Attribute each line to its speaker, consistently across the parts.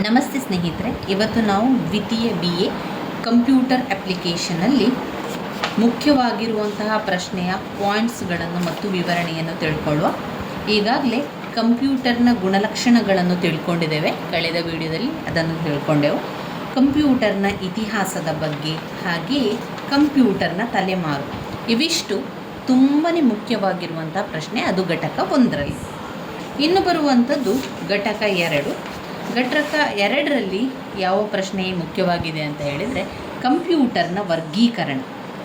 Speaker 1: ನಮಸ್ತೆ ಸ್ನೇಹಿತರೆ, ಇವತ್ತು ನಾವು ದ್ವಿತೀಯ BA ಕಂಪ್ಯೂಟರ್ ಅಪ್ಲಿಕೇಶನಲ್ಲಿ ಮುಖ್ಯವಾಗಿರುವಂತಹ ಪ್ರಶ್ನೆಯ ಪಾಯಿಂಟ್ಸ್ಗಳನ್ನು ಮತ್ತು ವಿವರಣೆಯನ್ನು ತಿಳ್ಕೊಳ್ಳುವ. ಈಗಾಗಲೇ ಕಂಪ್ಯೂಟರ್ನ ಗುಣಲಕ್ಷಣಗಳನ್ನು ತಿಳ್ಕೊಂಡಿದ್ದೇವೆ. ಕಳೆದ ವಿಡಿಯೋದಲ್ಲಿ ಅದನ್ನು ತಿಳ್ಕೊಂಡೆವು. ಕಂಪ್ಯೂಟರ್ನ ಇತಿಹಾಸದ ಬಗ್ಗೆ, ಹಾಗೆಯೇ ಕಂಪ್ಯೂಟರ್ನ ತಲೆಮಾರು, ಇವಿಷ್ಟು ತುಂಬಾ ಮುಖ್ಯವಾಗಿರುವಂಥ ಪ್ರಶ್ನೆ. ಅದು ಘಟಕ 1ರಲ್ಲಿ. ಇನ್ನು ಬರುವಂಥದ್ದು ಘಟಕ 2. ಘಟಕ 2ರಲ್ಲಿ ಯಾವ ಪ್ರಶ್ನೆ ಮುಖ್ಯವಾಗಿದೆ ಅಂತ ಹೇಳಿದರೆ ಕಂಪ್ಯೂಟರ್ನ ವರ್ಗೀಕರಣ.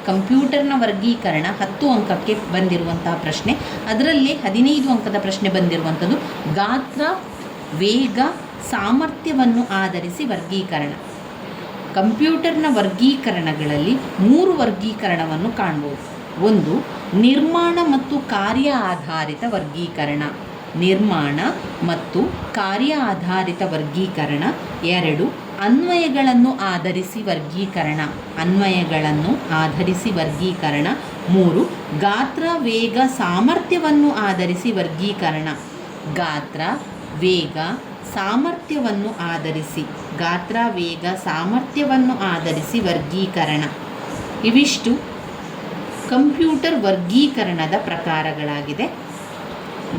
Speaker 1: ಕಂಪ್ಯೂಟರ್ನ ವರ್ಗೀಕರಣ 10 ಅಂಕಕ್ಕೆ ಬಂದಿರುವಂತಹ ಪ್ರಶ್ನೆ. ಅದರಲ್ಲಿ 15 ಅಂಕದ ಪ್ರಶ್ನೆ ಬಂದಿರುವಂಥದ್ದು ಗಾತ್ರ, ವೇಗ, ಸಾಮರ್ಥ್ಯವನ್ನು ಆಧರಿಸಿ ವರ್ಗೀಕರಣ. ಕಂಪ್ಯೂಟರ್ನ ವರ್ಗೀಕರಣಗಳಲ್ಲಿ 3 ವರ್ಗೀಕರಣವನ್ನು ಕಾಣ್ಬೋದು. 1 ನಿರ್ಮಾಣ ಮತ್ತು ಕಾರ್ಯ ಆಧಾರಿತ ವರ್ಗೀಕರಣ. ನಿರ್ಮಾಣ ಮತ್ತು ಕಾರ್ಯ ಆಧಾರಿತ ವರ್ಗೀಕರಣ. 2 ಅನ್ವಯಗಳನ್ನು ಆಧರಿಸಿ ವರ್ಗೀಕರಣ. ಅನ್ವಯಗಳನ್ನು ಆಧರಿಸಿ ವರ್ಗೀಕರಣ. 3 ಗಾತ್ರ, ವೇಗ, ಸಾಮರ್ಥ್ಯವನ್ನು ಆಧರಿಸಿ ವರ್ಗೀಕರಣ. ಗಾತ್ರ, ವೇಗ, ಸಾಮರ್ಥ್ಯವನ್ನು ಆಧರಿಸಿ. ಗಾತ್ರ, ವೇಗ, ಸಾಮರ್ಥ್ಯವನ್ನು ಆಧರಿಸಿ ವರ್ಗೀಕರಣ. ಇವಿಷ್ಟು ಕಂಪ್ಯೂಟರ್ ವರ್ಗೀಕರಣದ ಪ್ರಕಾರಗಳಾಗಿದೆ.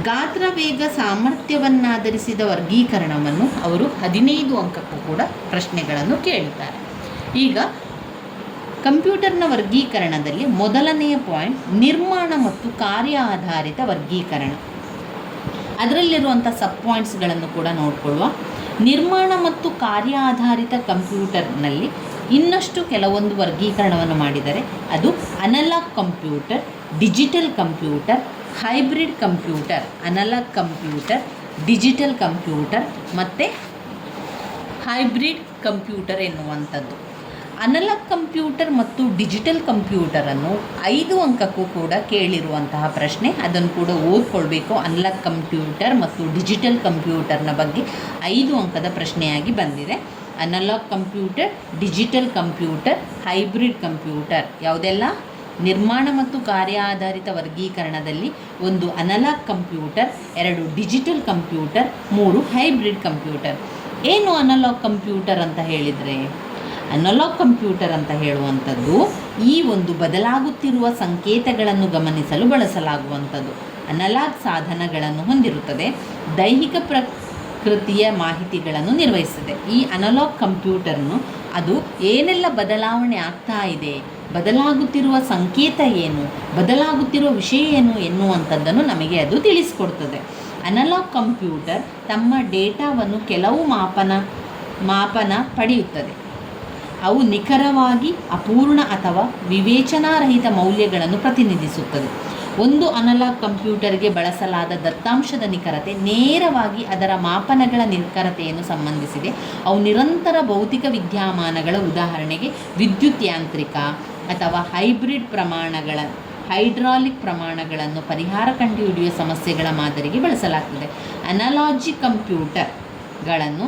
Speaker 1: ಗಾತ್ರ, ವೇಗ, ಸಾಮರ್ಥ್ಯವನ್ನಾಧರಿಸಿದ ವರ್ಗೀಕರಣವನ್ನು ಅವರು 15 ಅಂಕಕ್ಕೂ ಕೂಡ ಪ್ರಶ್ನೆಗಳನ್ನು ಕೇಳುತ್ತಾರೆ. ಈಗ ಕಂಪ್ಯೂಟರ್ನ ವರ್ಗೀಕರಣದಲ್ಲಿ ಮೊದಲನೆಯ ಪಾಯಿಂಟ್ ನಿರ್ಮಾಣ ಮತ್ತು ಕಾರ್ಯ ಆಧಾರಿತ ವರ್ಗೀಕರಣ. ಅದರಲ್ಲಿರುವಂಥ ಸಬ್ ಪಾಯಿಂಟ್ಸ್ಗಳನ್ನು ಕೂಡ ನೋಡಿಕೊಳ್ಳುವ. ನಿರ್ಮಾಣ ಮತ್ತು ಕಾರ್ಯ ಆಧಾರಿತ ಕಂಪ್ಯೂಟರ್ನಲ್ಲಿ ಇನ್ನಷ್ಟು ಕೆಲವೊಂದು ವರ್ಗೀಕರಣವನ್ನು ಮಾಡಿದರೆ ಅದು analog computer, digital computer, hybrid computer. Analog computer, digital computer ಮತ್ತು ಹೈಬ್ರಿಡ್ ಕಂಪ್ಯೂಟರ್ ಎನ್ನುವಂಥದ್ದು. ಅನಲಾಗ್ ಕಂಪ್ಯೂಟರ್ ಮತ್ತು ಡಿಜಿಟಲ್ ಕಂಪ್ಯೂಟರನ್ನು 5 ಅಂಕಕ್ಕೂ ಕೂಡ ಕೇಳಿರುವಂತಹ ಪ್ರಶ್ನೆ. ಅದನ್ನು ಕೂಡ ಓದ್ಕೊಳ್ಬೇಕು. ಅನಲಾಗ್ ಕಂಪ್ಯೂಟರ್ ಮತ್ತು ಡಿಜಿಟಲ್ ಕಂಪ್ಯೂಟರ್ನ ಬಗ್ಗೆ 5 ಅಂಕದ ಪ್ರಶ್ನೆಯಾಗಿ ಬಂದಿದೆ. Analog computer, digital computer, hybrid computer ಯಾವುದೆಲ್ಲ? ನಿರ್ಮಾಣ ಮತ್ತು ಕಾರ್ಯ ಆಧಾರಿತ ವರ್ಗೀಕರಣದಲ್ಲಿ 1 analog computer, 2 digital computer, 3 hybrid computer. ಏನು ಅನಲಾಗ್ ಕಂಪ್ಯೂಟರ್ ಅಂತ ಹೇಳಿದರೆ, ಅನಲಾಗ್ ಕಂಪ್ಯೂಟರ್ ಅಂತ ಹೇಳುವಂಥದ್ದು ಈ ಒಂದು ಬದಲಾಗುತ್ತಿರುವ ಸಂಕೇತಗಳನ್ನು ಗಮನಿಸಲು ಬಳಸಲಾಗುವಂಥದ್ದು. ಅನಲಾಗ್ ಸಾಧನಗಳನ್ನು ಹೊಂದಿರುತ್ತದೆ. ದೈಹಿಕ ಪ್ರಕೃತಿಯ ಮಾಹಿತಿಗಳನ್ನು ನಿರ್ವಹಿಸುತ್ತದೆ. ಈ ಅನಲಾಗ್ ಕಂಪ್ಯೂಟರ್ನು ಅದು ಏನೆಲ್ಲ ಬದಲಾವಣೆ ಆಗ್ತಾ ಇದೆ, ಬದಲಾಗುತ್ತಿರುವ ಸಂಕೇತ ಏನು, ಬದಲಾಗುತ್ತಿರುವ ವಿಷಯ ಏನು ಎನ್ನುವಂಥದ್ದನ್ನು ನಮಗೆ ಅದು ತಿಳಿಸಿಕೊಡ್ತದೆ. ಅನಲಾಗ್ ಕಂಪ್ಯೂಟರ್ ತಮ್ಮ ಡೇಟಾವನ್ನು ಕೆಲವು ಮಾಪನ ಪಡೆಯುತ್ತದೆ. ಅವು ನಿಖರವಾಗಿ ಅಪೂರ್ಣ ಅಥವಾ ವಿವೇಚನಾರಹಿತ ಮೌಲ್ಯಗಳನ್ನು ಪ್ರತಿನಿಧಿಸುತ್ತದೆ. ಒಂದು ಅನಲಾಗ್ ಕಂಪ್ಯೂಟರ್ಗೆ ಬಳಸಲಾದ ದತ್ತಾಂಶದ ನಿಖರತೆ ನೇರವಾಗಿ ಅದರ ಮಾಪನಗಳ ನಿಖರತೆಯನ್ನು ಸಂಬಂಧಿಸಿದೆ. ಅವು ನಿರಂತರ ಭೌತಿಕ ವಿದ್ಯಮಾನಗಳ, ಉದಾಹರಣೆಗೆ ವಿದ್ಯುತ್ ಯಾಂತ್ರಿಕ ಅಥವಾ ಹೈಡ್ರಾಲಿಕ್ ಪ್ರಮಾಣಗಳನ್ನು ಪರಿಹಾರ ಕಂಡುಹಿಡಿಯುವ ಸಮಸ್ಯೆಗಳ ಮಾದರಿಗೆ ಬಳಸಲಾಗ್ತದೆ. ಅನಲಾಜಿ ಕಂಪ್ಯೂಟರ್ಗಳನ್ನು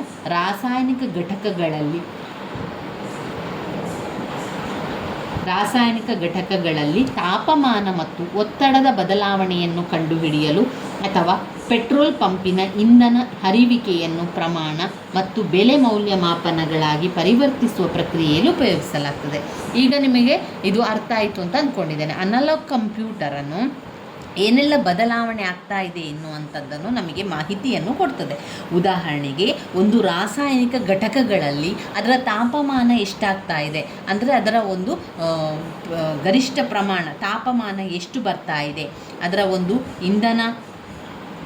Speaker 1: ರಾಸಾಯನಿಕ ಘಟಕಗಳಲ್ಲಿ ತಾಪಮಾನ ಮತ್ತು ಒತ್ತಡದ ಬದಲಾವಣೆಯನ್ನು ಕಂಡುಹಿಡಿಯಲು ಅಥವಾ ಪೆಟ್ರೋಲ್ ಪಂಪಿನ ಇಂಧನ ಹರಿಯುವಿಕೆಯನ್ನು ಪ್ರಮಾಣ ಮತ್ತು ಬೆಲೆ ಮೌಲ್ಯಮಾಪನಗಳಾಗಿ ಪರಿವರ್ತಿಸುವ ಪ್ರಕ್ರಿಯೆಯಲ್ಲಿ ಉಪಯೋಗಿಸಲಾಗ್ತದೆ. ಈಗ ನಿಮಗೆ ಇದು ಅರ್ಥ ಆಯಿತು ಅಂತ ಅಂದ್ಕೊಂಡಿದ್ದೇನೆ. ಅನಲಾಗ್ ಕಂಪ್ಯೂಟರನ್ನು ಏನೆಲ್ಲ ಬದಲಾವಣೆ ಆಗ್ತಾ ಇದೆ ಎನ್ನುವಂಥದ್ದನ್ನು ನಮಗೆ ಮಾಹಿತಿಯನ್ನು ಕೊಡ್ತದೆ. ಉದಾಹರಣೆಗೆ ಒಂದು ರಾಸಾಯನಿಕ ಘಟಕಗಳಲ್ಲಿ ಅದರ ತಾಪಮಾನ ಎಷ್ಟಾಗ್ತಾ ಇದೆ, ಅಂದರೆ ಅದರ ಒಂದು ಗರಿಷ್ಠ ಪ್ರಮಾಣ ತಾಪಮಾನ ಎಷ್ಟು ಬರ್ತಾ ಇದೆ, ಅದರ ಒಂದು ಇಂಧನ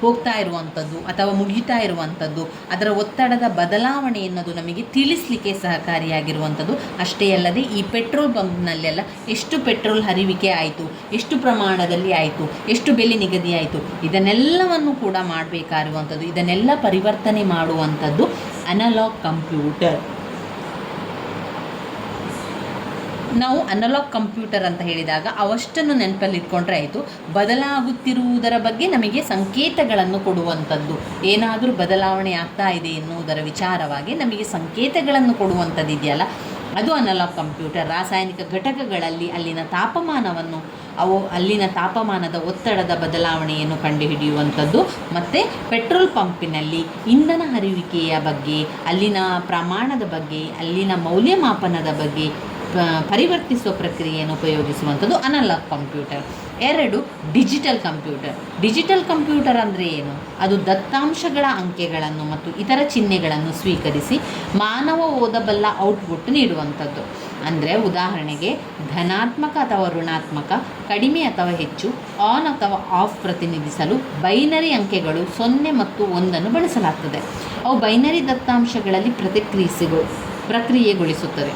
Speaker 1: ಹೋಗ್ತಾ ಇರುವಂಥದ್ದು ಅಥವಾ ಮುಗಿತಾ ಇರುವಂಥದ್ದು, ಅದರ ಒತ್ತಡದ ಬದಲಾವಣೆ ಎನ್ನುವುದು ನಮಗೆ ತಿಳಿಸಲಿಕ್ಕೆ ಸಹಕಾರಿಯಾಗಿರುವಂಥದ್ದು. ಅಷ್ಟೇ ಅಲ್ಲದೆ ಈ ಪೆಟ್ರೋಲ್ ಪಂಪ್ನಲ್ಲೆಲ್ಲ ಎಷ್ಟು ಪೆಟ್ರೋಲ್ ಹರಿವಿಕೆ ಆಯಿತು, ಎಷ್ಟು ಪ್ರಮಾಣದಲ್ಲಿ ಆಯಿತು, ಎಷ್ಟು ಬೆಲೆ ನಿಗದಿ ಆಯಿತು, ಇದನ್ನೆಲ್ಲವನ್ನು ಕೂಡ ಮಾಡಬೇಕಾಗಿರುವಂಥದ್ದು. ಇದನ್ನೆಲ್ಲ ಪರಿವರ್ತನೆ ಮಾಡುವಂಥದ್ದು ಅನಲಾಗ್ ಕಂಪ್ಯೂಟರ್. ನಾವು ಅನಲಾಗ್ ಕಂಪ್ಯೂಟರ್ ಅಂತ ಹೇಳಿದಾಗ ಅವಷ್ಟನ್ನು ನೆನಪಲ್ಲಿ ಇಟ್ಕೊಂಡ್ರೆ ಆಯಿತು. ಬದಲಾಗುತ್ತಿರುವುದರ ಬಗ್ಗೆ ನಮಗೆ ಸಂಕೇತಗಳನ್ನು ಕೊಡುವಂಥದ್ದು, ಏನಾದರೂ ಬದಲಾವಣೆ ಆಗ್ತಾ ಇದೆ ಎನ್ನುವುದರ ವಿಚಾರವಾಗಿ ನಮಗೆ ಸಂಕೇತಗಳನ್ನು ಕೊಡುವಂಥದ್ದು ಇದೆಯಲ್ಲ, ಅದು ಅನಲಾಗ್ ಕಂಪ್ಯೂಟರ್. ರಾಸಾಯನಿಕ ಘಟಕಗಳಲ್ಲಿ ಅಲ್ಲಿನ ತಾಪಮಾನದ ಒತ್ತಡದ ಬದಲಾವಣೆಯನ್ನು ಕಂಡುಹಿಡಿಯುವಂಥದ್ದು. ಮತ್ತು ಪೆಟ್ರೋಲ್ ಪಂಪಿನಲ್ಲಿ ಇಂಧನ ಹರಿಯುವಿಕೆಯ ಬಗ್ಗೆ, ಅಲ್ಲಿನ ಪ್ರಮಾಣದ ಬಗ್ಗೆ, ಅಲ್ಲಿನ ಮೌಲ್ಯಮಾಪನದ ಬಗ್ಗೆ ಪರಿವರ್ತಿಸುವ ಪ್ರಕ್ರಿಯೆಯನ್ನು ಉಪಯೋಗಿಸುವಂಥದ್ದು analogue computer. 2 digital computer. Digital computer ಅಂದರೆ ಏನು? ಅದು ದತ್ತಾಂಶಗಳ ಅಂಕೆಗಳನ್ನು ಮತ್ತು ಇತರ ಚಿಹ್ನೆಗಳನ್ನು ಸ್ವೀಕರಿಸಿ ಮಾನವ ಓದಬಲ್ಲ ಔಟ್ಪುಟ್ ನೀಡುವಂಥದ್ದು. ಅಂದರೆ ಉದಾಹರಣೆಗೆ ಧನಾತ್ಮಕ ಅಥವಾ ಋಣಾತ್ಮಕ, ಕಡಿಮೆ ಅಥವಾ ಹೆಚ್ಚು, ಆನ್ ಅಥವಾ ಆಫ್ ಪ್ರತಿನಿಧಿಸಲು ಬೈನರಿ ಅಂಕೆಗಳು 0 ಮತ್ತು 1 ಬಳಸಲಾಗ್ತದೆ. ಅವು ಬೈನರಿ ದತ್ತಾಂಶಗಳಲ್ಲಿ ಪ್ರಕ್ರಿಯೆಗೊಳಿಸುತ್ತದೆ.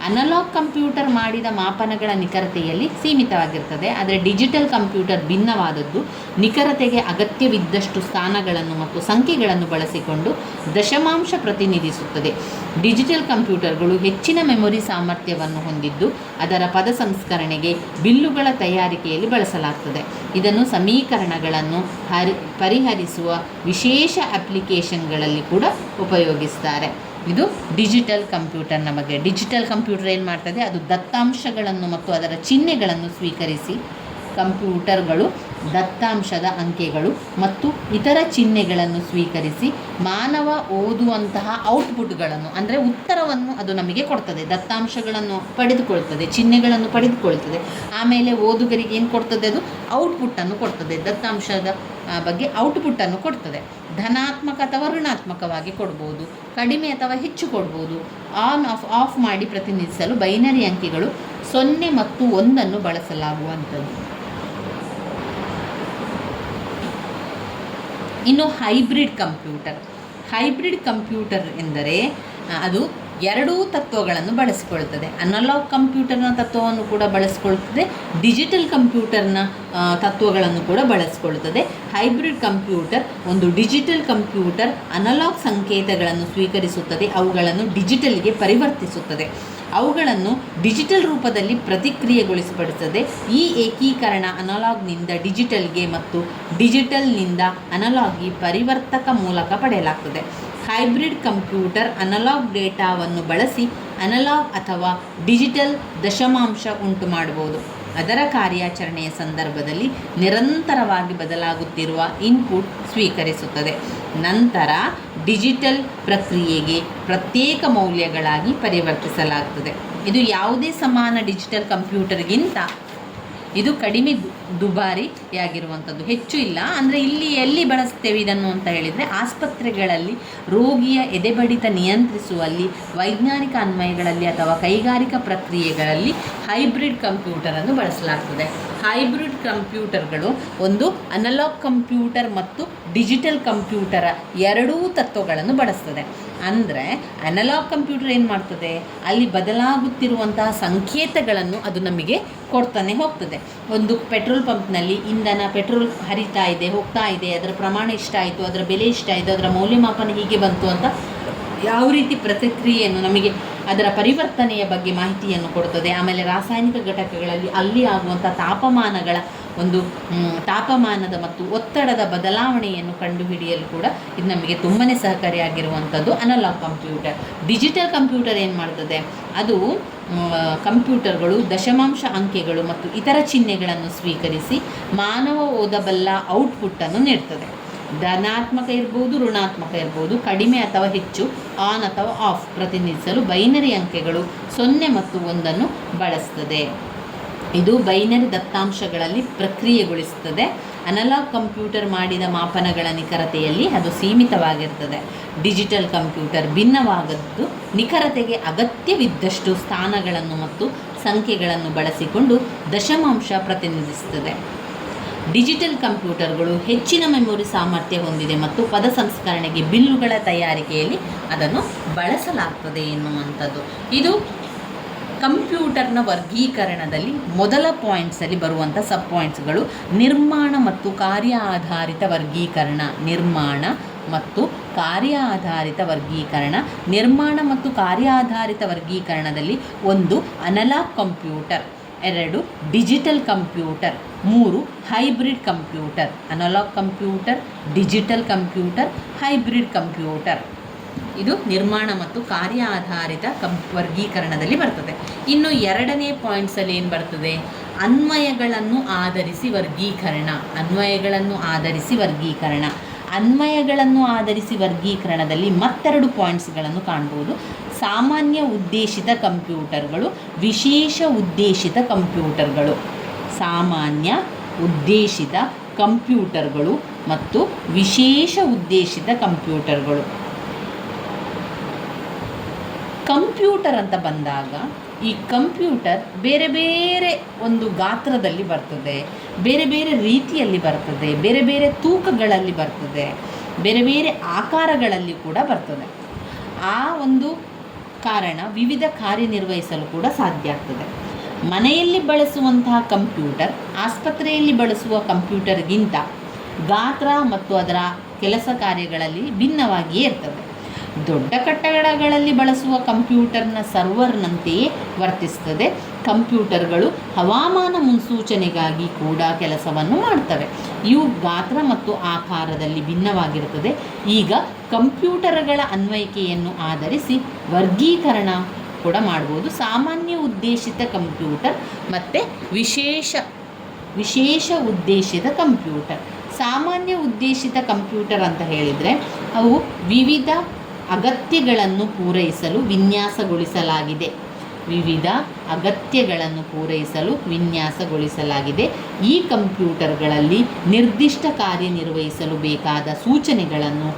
Speaker 1: ಅನಲಾಗ್ ಕಂಪ್ಯೂಟರ್ ಮಾಡಿದ ಮಾಪನಗಳ ನಿಖರತೆಯಲ್ಲಿ ಸೀಮಿತವಾಗಿರ್ತದೆ. ಆದರೆ ಡಿಜಿಟಲ್ ಕಂಪ್ಯೂಟರ್ ಭಿನ್ನವಾದದ್ದು. ನಿಖರತೆಗೆ ಅಗತ್ಯವಿದ್ದಷ್ಟು ಸ್ಥಾನಗಳನ್ನು ಮತ್ತು ಸಂಖ್ಯೆಗಳನ್ನು ಬಳಸಿಕೊಂಡು ದಶಮಾಂಶ ಪ್ರತಿನಿಧಿಸುತ್ತದೆ. ಡಿಜಿಟಲ್ ಕಂಪ್ಯೂಟರ್ಗಳು ಹೆಚ್ಚಿನ ಮೆಮೊರಿ ಸಾಮರ್ಥ್ಯವನ್ನು ಹೊಂದಿದ್ದು ಅದರ ಪದ ಸಂಸ್ಕರಣೆಗೆ, ಬಿಲ್ಲುಗಳ ತಯಾರಿಕೆಯಲ್ಲಿ ಬಳಸಲಾಗ್ತದೆ. ಇದನ್ನು ಸಮೀಕರಣಗಳನ್ನು ಪರಿಹರಿಸುವ ವಿಶೇಷ ಅಪ್ಲಿಕೇಶನ್ಗಳಲ್ಲಿ ಕೂಡ ಉಪಯೋಗಿಸ್ತಾರೆ. ಇದು ಡಿಜಿಟಲ್ ಕಂಪ್ಯೂಟರ್ನ ಬಗ್ಗೆ. ಡಿಜಿಟಲ್ ಕಂಪ್ಯೂಟರ್ ಏನು ಮಾಡ್ತದೆ? ಅದು ದತ್ತಾಂಶಗಳನ್ನು ಮತ್ತು ಅದರ ಚಿಹ್ನೆಗಳನ್ನು ಸ್ವೀಕರಿಸಿ, ಕಂಪ್ಯೂಟರ್ಗಳು ದತ್ತಾಂಶದ ಅಂಕೆಗಳು ಮತ್ತು ಇತರ ಚಿಹ್ನೆಗಳನ್ನು ಸ್ವೀಕರಿಸಿ ಮಾನವ ಓದುವಂತಹ ಔಟ್ಪುಟ್ಗಳನ್ನು, ಅಂದರೆ ಉತ್ತರವನ್ನು ಅದು ನಮಗೆ ಕೊಡ್ತದೆ. ದತ್ತಾಂಶಗಳನ್ನು ಪಡೆದುಕೊಳ್ತದೆ, ಚಿಹ್ನೆಗಳನ್ನು ಪಡೆದುಕೊಳ್ತದೆ. ಆಮೇಲೆ ಓದುಗರಿಗೆ ಏನು ಕೊಡ್ತದೆ? ಅದು ಔಟ್ಪುಟ್ಟನ್ನು ಕೊಡ್ತದೆ. ದತ್ತಾಂಶದ ಬಗ್ಗೆ ಔಟ್ಪುಟ್ಟನ್ನು ಕೊಡ್ತದೆ. ಧನಾತ್ಮಕ ಅಥವಾ ಋಣಾತ್ಮಕವಾಗಿ ಕೊಡ್ಬೋದು, ಕಡಿಮೆ ಅಥವಾ ಹೆಚ್ಚು ಕೊಡ್ಬೋದು. ಆನ್ ಆಫ್ ಮಾಡಿ ಪ್ರತಿನಿಧಿಸಲು ಬೈನರಿ ಅಂಕೆಗಳು 0 ಮತ್ತು 1 ಬಳಸಲಾಗುವಂಥದ್ದು. ಇನ್ನು ಹೈಬ್ರಿಡ್ ಕಂಪ್ಯೂಟರ್ ಎಂದರೆ ಅದು 2 ತತ್ವಗಳನ್ನು ಬಳಸಿಕೊಳ್ಳುತ್ತದೆ. ಅನಲಾಗ್ ಕಂಪ್ಯೂಟರ್ನ ತತ್ವವನ್ನು ಕೂಡ ಬಳಸಿಕೊಳ್ಳುತ್ತದೆ, ಡಿಜಿಟಲ್ ಕಂಪ್ಯೂಟರ್ನ ತತ್ವಗಳನ್ನು ಕೂಡ ಬಳಸಿಕೊಳ್ಳುತ್ತದೆ. ಹೈಬ್ರಿಡ್ ಕಂಪ್ಯೂಟರ್ ಒಂದು ಡಿಜಿಟಲ್ ಕಂಪ್ಯೂಟರ್ ಅನಲಾಗ್ ಸಂಕೇತಗಳನ್ನು ಸ್ವೀಕರಿಸುತ್ತದೆ, ಅವುಗಳನ್ನು ಡಿಜಿಟಲ್ಗೆ ಪರಿವರ್ತಿಸುತ್ತದೆ, ಅವುಗಳನ್ನು ಡಿಜಿಟಲ್ ರೂಪದಲ್ಲಿ ಪ್ರತಿಕ್ರಿಯೆಗೊಳಿಸಪಡುತ್ತದೆ. ಈ ಏಕೀಕರಣ ಅನಲಾಗ್ನಿಂದ ಡಿಜಿಟಲ್ಗೆ ಮತ್ತು ಡಿಜಿಟಲ್ನಿಂದ ಅನಲಾಗ್ಗೆ ಪರಿವರ್ತಕ ಮೂಲಕ ಪಡೆಯಲಾಗ್ತದೆ. ಹೈಬ್ರಿಡ್ ಕಂಪ್ಯೂಟರ್ ಅನಲಾಗ್ ಡೇಟಾವನ್ನು ಬಳಸಿ ಅನಲಾಗ್ ಅಥವಾ ಡಿಜಿಟಲ್ ದಶಮಾಂಶ ಉಂಟು ಮಾಡಬಹುದು. ಅದರ ಕಾರ್ಯಾಚರಣೆಯ ಸಂದರ್ಭದಲ್ಲಿ ನಿರಂತರವಾಗಿ ಬದಲಾಗುತ್ತಿರುವ ಇನ್ಪುಟ್ ಸ್ವೀಕರಿಸುತ್ತದೆ. ನಂತರ ಡಿಜಿಟಲ್ ಪ್ರಕ್ರಿಯೆಗೆ ಪ್ರತ್ಯೇಕ ಮೌಲ್ಯಗಳಾಗಿ ಪರಿವರ್ತಿಸಲಾಗುತ್ತದೆ. ಇದು ಯಾವುದೇ ಸಮಾನ ಡಿಜಿಟಲ್ ಕಂಪ್ಯೂಟರ್ಗಿಂತ ಇದು ಕಡಿಮೆ ದುಬಾರಿಯಾಗಿರುವಂಥದ್ದು, ಹೆಚ್ಚು ಇಲ್ಲ. ಅಂದರೆ ಇಲ್ಲಿ ಎಲ್ಲಿ ಬಳಸ್ತೇವೆ ಇದನ್ನು ಅಂತ ಹೇಳಿದರೆ, ಆಸ್ಪತ್ರೆಗಳಲ್ಲಿ ರೋಗಿಯ ಎದೆಬಡಿತ ನಿಯಂತ್ರಿಸುವಲ್ಲಿ, ವೈಜ್ಞಾನಿಕ ಅನ್ವಯಗಳಲ್ಲಿ ಅಥವಾ ಕೈಗಾರಿಕಾ ಪ್ರಕ್ರಿಯೆಗಳಲ್ಲಿ ಹೈಬ್ರಿಡ್ ಕಂಪ್ಯೂಟರನ್ನು ಬಳಸಲಾಗ್ತದೆ. ಹೈಬ್ರಿಡ್ ಕಂಪ್ಯೂಟರ್ಗಳು ಒಂದು ಅನಲಾಗ್ ಕಂಪ್ಯೂಟರ್ ಮತ್ತು ಡಿಜಿಟಲ್ ಕಂಪ್ಯೂಟರ 2 ತತ್ವಗಳನ್ನು ಬಳಸ್ತದೆ. ಅಂದರೆ ಅನಲಾಗ್ ಕಂಪ್ಯೂಟರ್ ಏನು ಮಾಡ್ತದೆ? ಅಲ್ಲಿ ಬದಲಾಗುತ್ತಿರುವಂತಹ ಸಂಕೇತಗಳನ್ನು ಅದು ನಮಗೆ ಕೊಡ್ತಾನೆ ಹೋಗ್ತದೆ. ಒಂದು ಪೆಟ್ರೋಲ್ ಪಂಪ್ನಲ್ಲಿ ಪೆಟ್ರೋಲ್ ಹರಿತಾ ಇದೆ, ಹೋಗ್ತಾ ಇದೆ, ಅದರ ಪ್ರಮಾಣ ಇಷ್ಟಾಯಿತು, ಅದರ ಬೆಲೆ ಇಷ್ಟಾಯಿತು, ಅದರ ಮೌಲ್ಯಮಾಪನ ಹೀಗೆ ಬಂತು ಅಂತ ಯಾವ ರೀತಿ ಪ್ರತಿಕ್ರಿಯೆಯನ್ನು ನಮಗೆ ಅದರ ಪರಿವರ್ತನೆಯ ಬಗ್ಗೆ ಮಾಹಿತಿಯನ್ನು ಕೊಡ್ತದೆ. ಆಮೇಲೆ ರಾಸಾಯನಿಕ ಘಟಕಗಳಲ್ಲಿ ಅಲ್ಲಿ ಆಗುವಂಥ ತಾಪಮಾನದ ಮತ್ತು ಒತ್ತಡದ ಬದಲಾವಣೆಯನ್ನು ಕಂಡುಹಿಡಿಯಲು ಕೂಡ ಇದು ನಮಗೆ ತುಂಬಾ ಸಹಕಾರಿಯಾಗಿರುವಂಥದ್ದು ಅನಲಾಗ್ ಕಂಪ್ಯೂಟರ್. ಡಿಜಿಟಲ್ ಕಂಪ್ಯೂಟರ್ ಏನು ಮಾಡ್ತದೆ? ಅದು ಕಂಪ್ಯೂಟರ್ಗಳು ದಶಮಾಂಶ ಅಂಕೆಗಳು ಮತ್ತು ಇತರ ಚಿಹ್ನೆಗಳನ್ನು ಸ್ವೀಕರಿಸಿ ಮಾನವ ಓದಬಲ್ಲ ಔಟ್ಪುಟ್ಟನ್ನು ನೀಡ್ತದೆ. ಧನಾತ್ಮಕ ಇರ್ಬೋದು, ಋಣಾತ್ಮಕ ಇರ್ಬೋದು, ಕಡಿಮೆ ಅಥವಾ ಹೆಚ್ಚು, ಆನ್ ಅಥವಾ ಆಫ್ ಪ್ರತಿನಿಧಿಸಲು ಬೈನರಿ ಅಂಕೆಗಳು 0 ಮತ್ತು 1 ಬಳಸ್ತದೆ. ಇದು ಬೈನರಿ ದತ್ತಾಂಶಗಳಲ್ಲಿ ಪ್ರಕ್ರಿಯೆಗೊಳಿಸುತ್ತದೆ. ಅನಲಾಗ್ ಕಂಪ್ಯೂಟರ್ ಮಾಡಿದ ಮಾಪನಗಳ ನಿಖರತೆಯಲ್ಲಿ ಅದು ಸೀಮಿತವಾಗಿರ್ತದೆ. Digital computer ಭಿನ್ನವಾದದ್ದು. ನಿಖರತೆಗೆ ಅಗತ್ಯವಿದ್ದಷ್ಟು ಸ್ಥಾನಗಳನ್ನು ಮತ್ತು ಸಂಖ್ಯೆಗಳನ್ನು ಬಳಸಿಕೊಂಡು ದಶಮಾಂಶ ಪ್ರತಿನಿಧಿಸುತ್ತದೆ. ಡಿಜಿಟಲ್ ಕಂಪ್ಯೂಟರ್ಗಳು ಹೆಚ್ಚಿನ ಮೆಮೊರಿ ಸಾಮರ್ಥ್ಯ ಹೊಂದಿದೆ ಮತ್ತು ಪದ ಸಂಸ್ಕರಣೆಗೆ, ಬಿಲ್ಲುಗಳ ತಯಾರಿಕೆಯಲ್ಲಿ ಅದನ್ನು ಬಳಸಲಾಗ್ತದೆ ಎನ್ನುವಂಥದ್ದು. ಇದು ಕಂಪ್ಯೂಟರ್ನ ವರ್ಗೀಕರಣದಲ್ಲಿ ಮೊದಲ ಪಾಯಿಂಟ್ಸಲ್ಲಿ ಬರುವಂಥ ಸಬ್ ಪಾಯಿಂಟ್ಸ್ಗಳು. ನಿರ್ಮಾಣ ಮತ್ತು ಕಾರ್ಯ ಆಧಾರಿತ ವರ್ಗೀಕರಣ. ನಿರ್ಮಾಣ ಮತ್ತು ಕಾರ್ಯ ಆಧಾರಿತ ವರ್ಗೀಕರಣದಲ್ಲಿ 1 analog computer, 2 digital computer, 3 hybrid computer. Analog computer, digital computer, hybrid computer. ಇದು ನಿರ್ಮಾಣ ಮತ್ತು ಕಾರ್ಯ ಆಧಾರಿತ ವರ್ಗೀಕರಣದಲ್ಲಿ ಬರ್ತದೆ. ಇನ್ನು ಎರಡನೇ ಪಾಯಿಂಟ್ಸಲ್ಲಿ ಏನು ಬರ್ತದೆ, ಅನ್ವಯಗಳನ್ನು ಆಧರಿಸಿ ವರ್ಗೀಕರಣ. ಅನ್ವಯಗಳನ್ನು ಆಧರಿಸಿ ವರ್ಗೀಕರಣ. ಅನ್ವಯಗಳನ್ನು ಆಧರಿಸಿ ವರ್ಗೀಕರಣದಲ್ಲಿ ಮತ್ತೆರಡು ಪಾಯಿಂಟ್ಸ್ಗಳನ್ನು ಕಾಣ್ಬೋದು. ಸಾಮಾನ್ಯ ಉದ್ದೇಶಿತ ಕಂಪ್ಯೂಟರ್ಗಳು, ವಿಶೇಷ ಉದ್ದೇಶಿತ ಕಂಪ್ಯೂಟರ್ಗಳು. ಸಾಮಾನ್ಯ ಉದ್ದೇಶಿತ ಕಂಪ್ಯೂಟರ್ಗಳು ಮತ್ತು ವಿಶೇಷ ಉದ್ದೇಶಿತ ಕಂಪ್ಯೂಟರ್ಗಳು. ಕಂಪ್ಯೂಟರ್ ಅಂತ ಬಂದಾಗ ಈ ಕಂಪ್ಯೂಟರ್ ಬೇರೆ ಬೇರೆ ಒಂದು ಗಾತ್ರದಲ್ಲಿ ಬರ್ತದೆ, ಬೇರೆ ಬೇರೆ ರೀತಿಯಲ್ಲಿ ಬರ್ತದೆ, ಬೇರೆ ಬೇರೆ ತೂಕಗಳಲ್ಲಿ ಬರ್ತದೆ, ಬೇರೆ ಬೇರೆ ಆಕಾರಗಳಲ್ಲಿ ಕೂಡ ಬರ್ತದೆ. ಆ ಒಂದು ಕಾರಣ ವಿವಿಧ ಕಾರ್ಯನಿರ್ವಹಿಸಲು ಕೂಡ ಸಾಧ್ಯ ಆಗ್ತದೆ. ಮನೆಯಲ್ಲಿ ಬಳಸುವಂತಹ ಕಂಪ್ಯೂಟರ್ ಆಸ್ಪತ್ರೆಯಲ್ಲಿ ಬಳಸುವ ಕಂಪ್ಯೂಟರ್ಗಿಂತ ಗಾತ್ರ ಮತ್ತು ಅದರ ಕೆಲಸ ಕಾರ್ಯಗಳಲ್ಲಿ ಭಿನ್ನವಾಗಿಯೇ ಇರ್ತದೆ. ದೊಡ್ಡ ಕಟ್ಟಡಗಳಲ್ಲಿ ಬಳಸುವ ಕಂಪ್ಯೂಟರ್ನ ಸರ್ವರ್ನಂತೆಯೇ ವರ್ತಿಸ್ತದೆ. ಕಂಪ್ಯೂಟರ್ಗಳು ಹವಾಮಾನ ಮುನ್ಸೂಚನೆಗಾಗಿ ಕೂಡ ಕೆಲಸವನ್ನು ಮಾಡ್ತವೆ. ಇವು ಗಾತ್ರ ಮತ್ತು ಆಕಾರದಲ್ಲಿ ಭಿನ್ನವಾಗಿರುತ್ತದೆ. ಈಗ ಕಂಪ್ಯೂಟರ್ಗಳ ಅನ್ವಯಿಕೆಯನ್ನು ಆಧರಿಸಿ ವರ್ಗೀಕರಣ ಕೂಡ ಮಾಡ್ಬೋದು. ಸಾಮಾನ್ಯ ಉದ್ದೇಶಿತ ಕಂಪ್ಯೂಟರ್ ಮತ್ತು ವಿಶೇಷ ಉದ್ದೇಶಿತ ಕಂಪ್ಯೂಟರ್. ಸಾಮಾನ್ಯ ಉದ್ದೇಶಿತ ಕಂಪ್ಯೂಟರ್ ಅಂತ ಹೇಳಿದರೆ ಅವು ವಿವಿಧ ಅಗತ್ಯಗಳನ್ನು ಪೂರೈಸಲು ವಿನ್ಯಾಸಗೊಳಿಸಲಾಗಿದೆ. ವಿವಿಧ ಅಗತ್ಯಗಳನ್ನು ಪೂರೈಸಲು ವಿನ್ಯಾಸಗೊಳಿಸಲಾಗಿದೆ. ಈ ಕಂಪ್ಯೂಟರ್ಗಳಲ್ಲಿ ನಿರ್ದಿಷ್ಟ ಕಾರ್ಯನಿರ್ವಹಿಸಲು ಬೇಕಾದ ಸೂಚನೆಗಳನ್ನು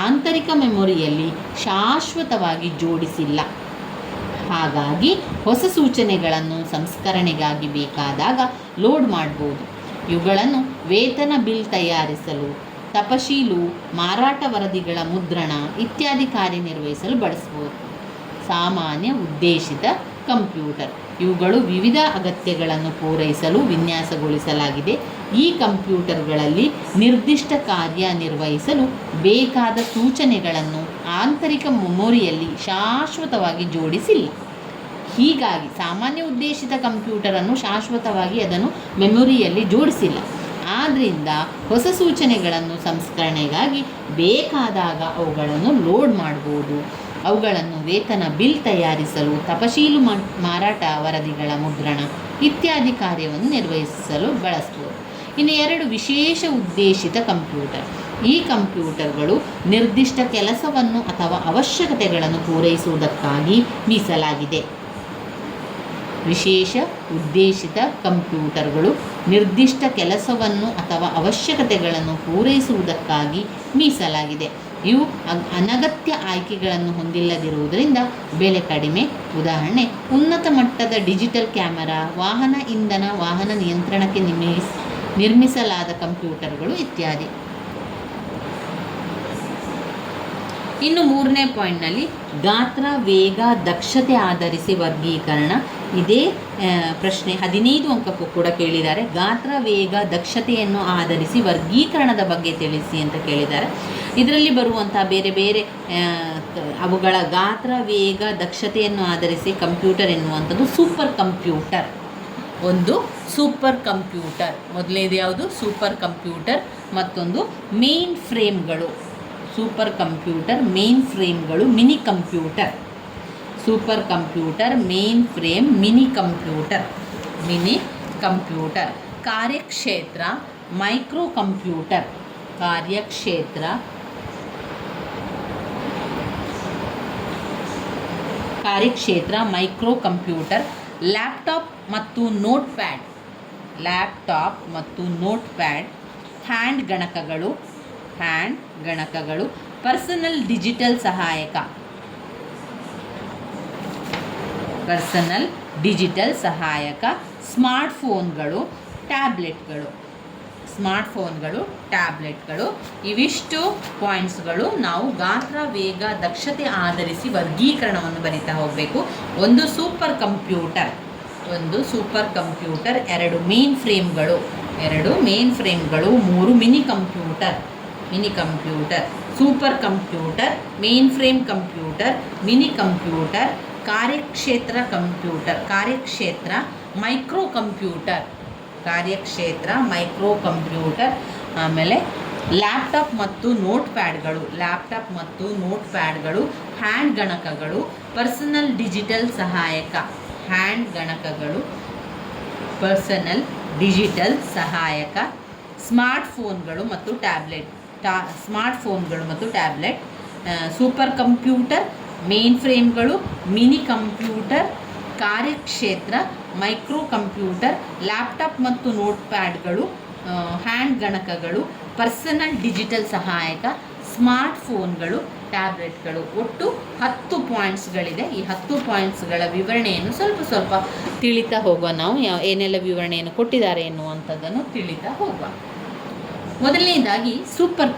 Speaker 1: ಆಂತರಿಕ ಮೆಮೊರಿಯಲ್ಲಿ ಶಾಶ್ವತವಾಗಿ ಜೋಡಿಸಿಲ್ಲ. ಹಾಗಾಗಿ ಹೊಸ ಸೂಚನೆಗಳನ್ನು ಸಂಸ್ಕರಣೆಗಾಗಿ ಬೇಕಾದಾಗ ಲೋಡ್ ಮಾಡ್ಬೋದು. ಇವುಗಳನ್ನು ವೇತನ ಬಿಲ್ ತಯಾರಿಸಲು, ತಪಶೀಲು, ಮಾರಾಟ ವರದಿಗಳ ಮುದ್ರಣ ಇತ್ಯಾದಿ ಕಾರ್ಯನಿರ್ವಹಿಸಲು ಬಳಸ್ಬೋದು. ಸಾಮಾನ್ಯ ಉದ್ದೇಶಿತ ಕಂಪ್ಯೂಟರ್ ಇವುಗಳು ವಿವಿಧ ಅಗತ್ಯಗಳನ್ನು ಪೂರೈಸಲು ವಿನ್ಯಾಸಗೊಳಿಸಲಾಗಿದೆ. ಈ ಕಂಪ್ಯೂಟರ್ಗಳಲ್ಲಿ ನಿರ್ದಿಷ್ಟ ಕಾರ್ಯನಿರ್ವಹಿಸಲು ಬೇಕಾದ ಸೂಚನೆಗಳನ್ನು ಆಂತರಿಕ ಮೆಮೊರಿಯಲ್ಲಿ ಶಾಶ್ವತವಾಗಿ ಜೋಡಿಸಿಲ್ಲ. ಹೀಗಾಗಿ ಸಾಮಾನ್ಯ ಉದ್ದೇಶಿತ ಕಂಪ್ಯೂಟರನ್ನು ಶಾಶ್ವತವಾಗಿ ಅದನ್ನು ಮೆಮೊರಿಯಲ್ಲಿ ಜೋಡಿಸಿಲ್ಲ. ಆದ್ದರಿಂದ ಹೊಸ ಸೂಚನೆಗಳನ್ನು ಸಂಸ್ಕರಣೆಗಾಗಿ ಬೇಕಾದಾಗ ಅವುಗಳನ್ನು ಲೋಡ್ ಮಾಡ್ಬೋದು. ಅವುಗಳನ್ನು ವೇತನ ಬಿಲ್ ತಯಾರಿಸಲು, ತಪಶೀಲು ಮಾರಾಟ ವರದಿಗಳ ಮುದ್ರಣ ಇತ್ಯಾದಿ ಕಾರ್ಯವನ್ನು ನಿರ್ವಹಿಸಲು ಬಳಸ್ಬೋದು. ಇನ್ನು ಎರಡು ವಿಶೇಷ ಉದ್ದೇಶಿತ ಕಂಪ್ಯೂಟರ್. ಈ ಕಂಪ್ಯೂಟರ್ಗಳು ನಿರ್ದಿಷ್ಟ ಕೆಲಸವನ್ನು ಅಥವಾ ಅವಶ್ಯಕತೆಗಳನ್ನು ಪೂರೈಸುವುದಕ್ಕಾಗಿ ಮೀಸಲಾಗಿದೆ. ವಿಶೇಷ ಉದ್ದೇಶಿತ ಕಂಪ್ಯೂಟರ್ಗಳು ನಿರ್ದಿಷ್ಟ ಕೆಲಸವನ್ನು ಅಥವಾ ಅವಶ್ಯಕತೆಗಳನ್ನು ಪೂರೈಸುವುದಕ್ಕಾಗಿ ಮೀಸಲಾಗಿದೆ. ಇವು ಅನಗತ್ಯ ಆಯ್ಕೆಗಳನ್ನು ಹೊಂದಿಲ್ಲದಿರುವುದರಿಂದ ಬೆಲೆ ಕಡಿಮೆ. ಉದಾಹರಣೆ, ಉನ್ನತ ಮಟ್ಟದ ಡಿಜಿಟಲ್ ಕ್ಯಾಮರಾ, ವಾಹನ ಇಂಧನ, ವಾಹನ ನಿಯಂತ್ರಣಕ್ಕೆ ನಿರ್ಮಿಸಲಾದ ಕಂಪ್ಯೂಟರ್ಗಳು ಇತ್ಯಾದಿ. ಇನ್ನು ಮೂರನೇ ಪಾಯಿಂಟ್ನಲ್ಲಿ ಗಾತ್ರ, ವೇಗ, ದಕ್ಷತೆ ಆಧರಿಸಿ ವರ್ಗೀಕರಣ. ಇದೇ ಪ್ರಶ್ನೆ 15 ಅಂಕಕ್ಕೂ ಕೂಡ ಕೇಳಿದ್ದಾರೆ. ಗಾತ್ರ, ವೇಗ, ದಕ್ಷತೆಯನ್ನು ಆಧರಿಸಿ ವರ್ಗೀಕರಣದ ಬಗ್ಗೆ ತಿಳಿಸಿ ಅಂತ ಕೇಳಿದ್ದಾರೆ. ಇದರಲ್ಲಿ ಬರುವಂಥ ಬೇರೆ ಬೇರೆ ಅವುಗಳ ಗಾತ್ರ, ವೇಗ, ದಕ್ಷತೆಯನ್ನು ಆಧರಿಸಿ ಕಂಪ್ಯೂಟರ್ ಎನ್ನುವಂಥದ್ದು ಸೂಪರ್ ಕಂಪ್ಯೂಟರ್. ಒಂದು ಸೂಪರ್ ಕಂಪ್ಯೂಟರ್, ಮೊದಲನೇದು ಯಾವುದು ಸೂಪರ್ ಕಂಪ್ಯೂಟರ್, ಮತ್ತೊಂದು ಮೇನ್ ಫ್ರೇಮ್ಗಳು. ಸೂಪರ್ ಕಂಪ್ಯೂಟರ್, ಮೇನ್ ಫ್ರೇಮ್ಗಳು, mini computer. Super computer, main frame, mini computer. Mini computer. ಕಾರ್ಯಕ್ಷೇತ್ರ, ಮೈಕ್ರೋ ಕಂಪ್ಯೂಟರ್. ಕಾರ್ಯಕ್ಷೇತ್ರ, ಮೈಕ್ರೋ ಕಂಪ್ಯೂಟರ್. ಲ್ಯಾಪ್ಟಾಪ್ ಮತ್ತು ನೋಟ್ ಪ್ಯಾಡ್. ಲ್ಯಾಪ್ಟಾಪ್ ಮತ್ತು ನೋಟ್ ಪ್ಯಾಡ್. ಹ್ಯಾಂಡ್ ಗಣಕಗಳು. ಪರ್ಸನಲ್ ಡಿಜಿಟಲ್ ಸಹಾಯಕ. ಸ್ಮಾರ್ಟ್ಫೋನ್ಗಳು, ಟ್ಯಾಬ್ಲೆಟ್ಗಳು. ಇವಿಷ್ಟು ಪಾಯಿಂಟ್ಸ್ಗಳು ನಾವು ಗಾತ್ರ, ವೇಗ, ದಕ್ಷತೆ ಆಧರಿಸಿ ವರ್ಗೀಕರಣವನ್ನು ಬರಿತಾ ಹೋಗಬೇಕು. ಒಂದು ಸೂಪರ್ ಕಂಪ್ಯೂಟರ್, ಎರಡು ಮೇನ್ ಫ್ರೇಮ್ಗಳು, ಮೂರು mini computer. Super computer, main frame computer, mini computer, ಕಾರ್ಯಕ್ಷೇತ್ರ, ಮೈಕ್ರೋ ಕಂಪ್ಯೂಟರ್. ಆಮೇಲೆ ಲ್ಯಾಪ್ಟಾಪ್ ಮತ್ತು ನೋಟ್ ಪ್ಯಾಡ್ಗಳು, ಹ್ಯಾಂಡ್ ಗಣಕಗಳು, ಪರ್ಸನಲ್ ಡಿಜಿಟಲ್ ಸಹಾಯಕ, ಸ್ಮಾರ್ಟ್ಫೋನ್ಗಳು ಮತ್ತು ಟ್ಯಾಬ್ಲೆಟ್, ಸೂಪರ್ ಕಂಪ್ಯೂಟರ್, ಮೇನ್ ಫ್ರೇಮ್ಗಳು, ಮಿನಿ ಕಂಪ್ಯೂಟರ್, ಕಾರ್ಯಕ್ಷೇತ್ರ, ಮೈಕ್ರೋ ಕಂಪ್ಯೂಟರ್, ಲ್ಯಾಪ್ಟಾಪ್ ಮತ್ತು ನೋಟ್ ಪ್ಯಾಡ್ಗಳು, ಹ್ಯಾಂಡ್ ಗಣಕಗಳು, ಪರ್ಸನಲ್ ಡಿಜಿಟಲ್ ಸಹಾಯಕ, ಸ್ಮಾರ್ಟ್ಫೋನ್ಗಳು, ಟ್ಯಾಬ್ಲೆಟ್ಗಳು. ಒಟ್ಟು 10 ಪಾಯಿಂಟ್ಸ್ಗಳಿದೆ. ಈ 10 ಪಾಯಿಂಟ್ಸ್ಗಳ ವಿವರಣೆಯನ್ನು ಸ್ವಲ್ಪ ತಿಳಿತಾ ಹೋಗುವ. ನಾವು ಏನೆಲ್ಲ ವಿವರಣೆಯನ್ನು ಕೊಟ್ಟಿದ್ದಾರೆ ಎನ್ನುವಂಥದ್ದನ್ನು ತಿಳಿತಾ ಹೋಗುವ. ಮೊದಲನೇದಾಗಿ ಸೂಪರ್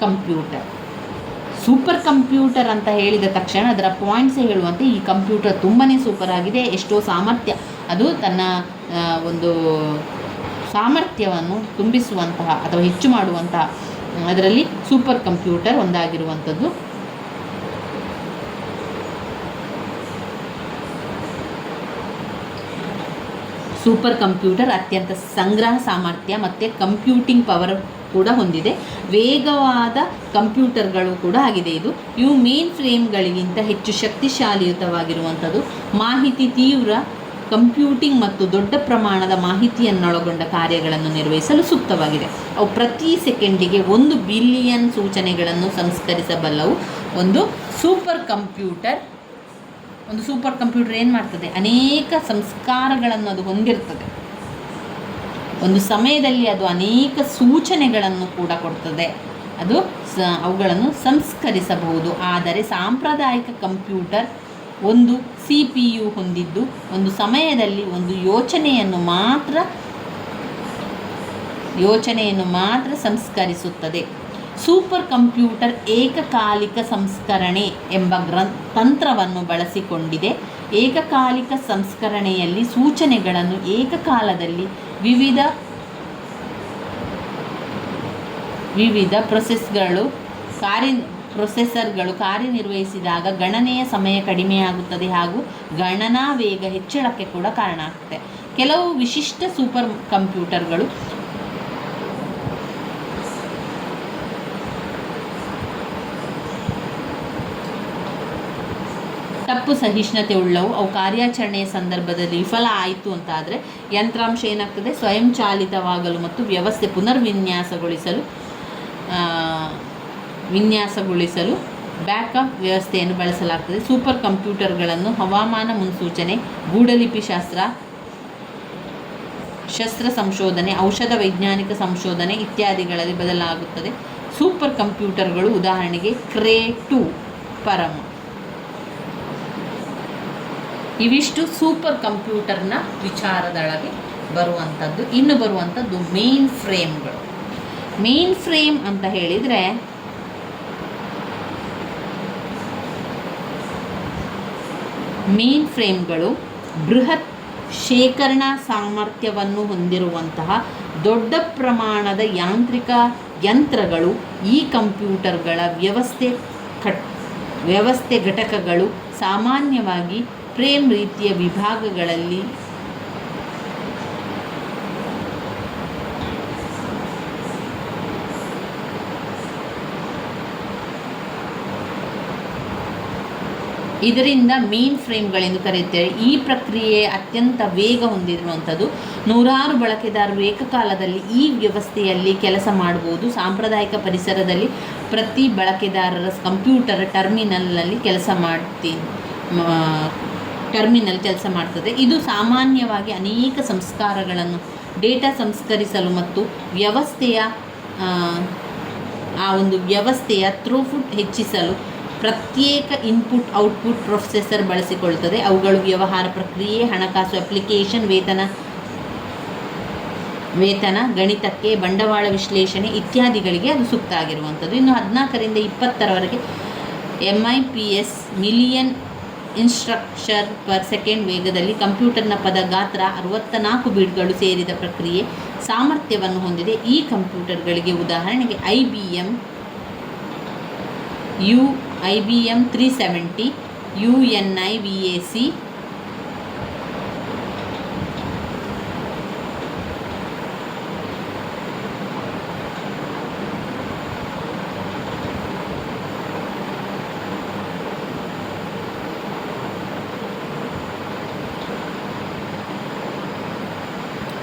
Speaker 1: ಕಂಪ್ಯೂಟರ್ ಅಂತ ಹೇಳಿದ ತಕ್ಷಣ ಅದರ ಪಾಯಿಂಟ್ಸೇ ಹೇಳುವಂತೆ ಈ ಕಂಪ್ಯೂಟರ್ ತುಂಬಾ ಸೂಪರ್ ಆಗಿದೆ, ಎಷ್ಟೋ ಸಾಮರ್ಥ್ಯ, ಅದು ತನ್ನ ಒಂದು ಸಾಮರ್ಥ್ಯವನ್ನು ತುಂಬಿಸುವಂತಹ ಅಥವಾ ಹೆಚ್ಚು ಮಾಡುವಂತಹ ಅದರಲ್ಲಿ ಸೂಪರ್ ಕಂಪ್ಯೂಟರ್ ಒಂದಾಗಿರುವಂಥದ್ದು. ಸೂಪರ್ ಕಂಪ್ಯೂಟರ್ ಅತ್ಯಂತ ಸಂಗ್ರಹ ಸಾಮರ್ಥ್ಯ ಮತ್ತು ಕಂಪ್ಯೂಟಿಂಗ್ ಪವರ್ ಕೂಡ ಹೊಂದಿದೆ. ವೇಗವಾದ ಕಂಪ್ಯೂಟರ್ಗಳು ಕೂಡ ಆಗಿದೆ. ಇವು ಮೇನ್ ಫ್ರೇಮ್ಗಳಿಗಿಂತ ಹೆಚ್ಚು ಶಕ್ತಿಶಾಲಿಯುತವಾಗಿರುವಂಥದ್ದು. ಮಾಹಿತಿ ತೀವ್ರ ಕಂಪ್ಯೂಟಿಂಗ್ ಮತ್ತು ದೊಡ್ಡ ಪ್ರಮಾಣದ ಮಾಹಿತಿಯನ್ನೊಳಗೊಂಡ ಕಾರ್ಯಗಳನ್ನು ನಿರ್ವಹಿಸಲು ಸೂಕ್ತವಾಗಿದೆ. ಅವು ಪ್ರತಿ ಸೆಕೆಂಡಿಗೆ 1 ಬಿಲಿಯನ್ ಸೂಚನೆಗಳನ್ನು ಸಂಸ್ಕರಿಸಬಲ್ಲವು. ಒಂದು ಸೂಪರ್ ಕಂಪ್ಯೂಟರ್ ಏನು ಮಾಡ್ತದೆ? ಅನೇಕ ಸಂಸ್ಕಾರಗಳನ್ನು ಅದು ಹೊಂದಿರ್ತದೆ. ಒಂದು ಸಮಯದಲ್ಲಿ ಅದು ಅನೇಕ ಸೂಚನೆಗಳನ್ನು ಕೂಡ ಕೊಡ್ತದೆ. ಅದು ಅವುಗಳನ್ನು ಸಂಸ್ಕರಿಸಬಹುದು. ಆದರೆ ಸಾಂಪ್ರದಾಯಿಕ ಕಂಪ್ಯೂಟರ್ ಒಂದು CPU ಹೊಂದಿದ್ದು ಒಂದು ಸಮಯದಲ್ಲಿ ಒಂದು ಯೋಚನೆಯನ್ನು ಮಾತ್ರ ಸಂಸ್ಕರಿಸುತ್ತದೆ. ಸೂಪರ್ ಕಂಪ್ಯೂಟರ್ ಏಕಕಾಲಿಕ ಸಂಸ್ಕರಣೆ ಎಂಬ ತಂತ್ರವನ್ನು ಬಳಸಿಕೊಂಡಿದೆ. ಏಕಕಾಲಿಕ ಸಂಸ್ಕರಣೆಯಲ್ಲಿ ಸೂಚನೆಗಳನ್ನು ಏಕಕಾಲದಲ್ಲಿ ವಿವಿಧ ಪ್ರೊಸೆಸರ್ಗಳು ಕಾರ್ಯನಿರ್ವಹಿಸಿದಾಗ ಗಣನೆಯ ಸಮಯ ಕಡಿಮೆಯಾಗುತ್ತದೆ ಹಾಗೂ ಗಣನಾ ವೇಗ ಹೆಚ್ಚಳಕ್ಕೆ ಕೂಡ ಕಾರಣ ಆಗುತ್ತೆ. ಕೆಲವು ವಿಶಿಷ್ಟ ಸೂಪರ್ ಕಂಪ್ಯೂಟರ್ಗಳು ತಪ್ಪು ಸಹಿಷ್ಣುತೆ ಉಳ್ಳವು. ಅವು ಕಾರ್ಯಾಚರಣೆಯ ಸಂದರ್ಭದಲ್ಲಿ ವಿಫಲ ಆಯಿತು ಅಂತಾದರೆ ಯಂತ್ರಾಂಶ ಏನಾಗ್ತದೆ? ಸ್ವಯಂಚಾಲಿತವಾಗಲು ಮತ್ತು ವ್ಯವಸ್ಥೆ ವಿನ್ಯಾಸಗೊಳಿಸಲು ಬ್ಯಾಕಪ್ ವ್ಯವಸ್ಥೆಯನ್ನು ಬಳಸಲಾಗ್ತದೆ. ಸೂಪರ್ ಕಂಪ್ಯೂಟರ್ಗಳನ್ನು ಹವಾಮಾನ ಮುನ್ಸೂಚನೆ, ಗೂಢಲಿಪಿ ಶಸ್ತ್ರ ಸಂಶೋಧನೆ, ಔಷಧ ವೈಜ್ಞಾನಿಕ ಸಂಶೋಧನೆ ಇತ್ಯಾದಿಗಳಲ್ಲಿ ಬದಲಾಗುತ್ತದೆ. ಸೂಪರ್ ಕಂಪ್ಯೂಟರ್ಗಳು ಉದಾಹರಣೆಗೆ ಕ್ರೇ2 ಪರಮ್. ಇವಿಷ್ಟು ಸೂಪರ್ ಕಂಪ್ಯೂಟರ್ನ ವಿಚಾರದೊಳಗೆ ಬರುವಂಥದ್ದು. ಇನ್ನು ಬರುವಂಥದ್ದು ಮೇನ್ ಫ್ರೇಮ್ಗಳು. ಮೇನ್ ಫ್ರೇಮ್ ಅಂತ ಹೇಳಿದರೆ ಮೇನ್ ಫ್ರೇಮ್ಗಳು ಬೃಹತ್ ಶೇಖರಣಾ ಸಾಮರ್ಥ್ಯವನ್ನು ಹೊಂದಿರುವಂತಹ ದೊಡ್ಡ ಪ್ರಮಾಣದ ಯಾಂತ್ರಿಕ ಯಂತ್ರಗಳು. ಈ ಕಂಪ್ಯೂಟರ್ಗಳ ವ್ಯವಸ್ಥೆ ಘಟಕಗಳು ಸಾಮಾನ್ಯವಾಗಿ ಫ್ರೇಮ್ ರೀತಿಯ ವಿಭಾಗಗಳಲ್ಲಿ ಇದರಿಂದ ಮೇನ್ ಫ್ರೇಮ್ಗಳೆಂದು ಕರೆಯುತ್ತೇವೆ. ಈ ಪ್ರಕ್ರಿಯೆ ಅತ್ಯಂತ ವೇಗ ಹೊಂದಿರುವಂಥದ್ದು. 100 ಬಳಕೆದಾರರು ಏಕಕಾಲದಲ್ಲಿ ಈ ವ್ಯವಸ್ಥೆಯಲ್ಲಿ ಕೆಲಸ ಮಾಡಬಹುದು. ಸಾಂಪ್ರದಾಯಿಕ ಪರಿಸರದಲ್ಲಿ ಪ್ರತಿ ಬಳಕೆದಾರರ ಕಂಪ್ಯೂಟರ್ ಟರ್ಮಿನಲ್ ಕೆಲಸ ಮಾಡ್ತದೆ. ಇದು ಸಾಮಾನ್ಯವಾಗಿ ಅನೇಕ ಸಂಸ್ಕಾರಗಳನ್ನು ಡೇಟಾ ಸಂಸ್ಕರಿಸಲು ಮತ್ತು ವ್ಯವಸ್ಥೆಯ ಥ್ರೋಪುಟ್ ಹೆಚ್ಚಿಸಲು ಪ್ರತ್ಯೇಕ ಇನ್ಪುಟ್ ಔಟ್ಪುಟ್ ಪ್ರೊಸೆಸರ್ ಬಳಸಿಕೊಳ್ಳುತ್ತದೆ. ಅವುಗಳು ವ್ಯವಹಾರ ಪ್ರಕ್ರಿಯೆ, ಹಣಕಾಸು ಅಪ್ಲಿಕೇಶನ್, ವೇತನ, ಗಣಿತಕ್ಕೆ, ಬಂಡವಾಳ ವಿಶ್ಲೇಷಣೆ ಇತ್ಯಾದಿಗಳಿಗೆ ಅದು ಸೂಕ್ತ ಆಗಿರುವಂಥದ್ದು. ಇನ್ನು 14 ರಿಂದ 20ರವರೆಗೆ MIPS million instruction per second ವೇಗದಲ್ಲಿ ಕಂಪ್ಯೂಟರ್ನ ಪದ ಗಾತ್ರ 64 ಬಿಟ್ಗಳು ಸೇರಿದ ಪ್ರಕ್ರಿಯೆ ಸಾಮರ್ಥ್ಯವನ್ನು ಹೊಂದಿದೆ. ಈ ಕಂಪ್ಯೂಟರ್ಗಳಿಗೆ ಉದಾಹರಣೆಗೆ IBM 370, UNIVAC,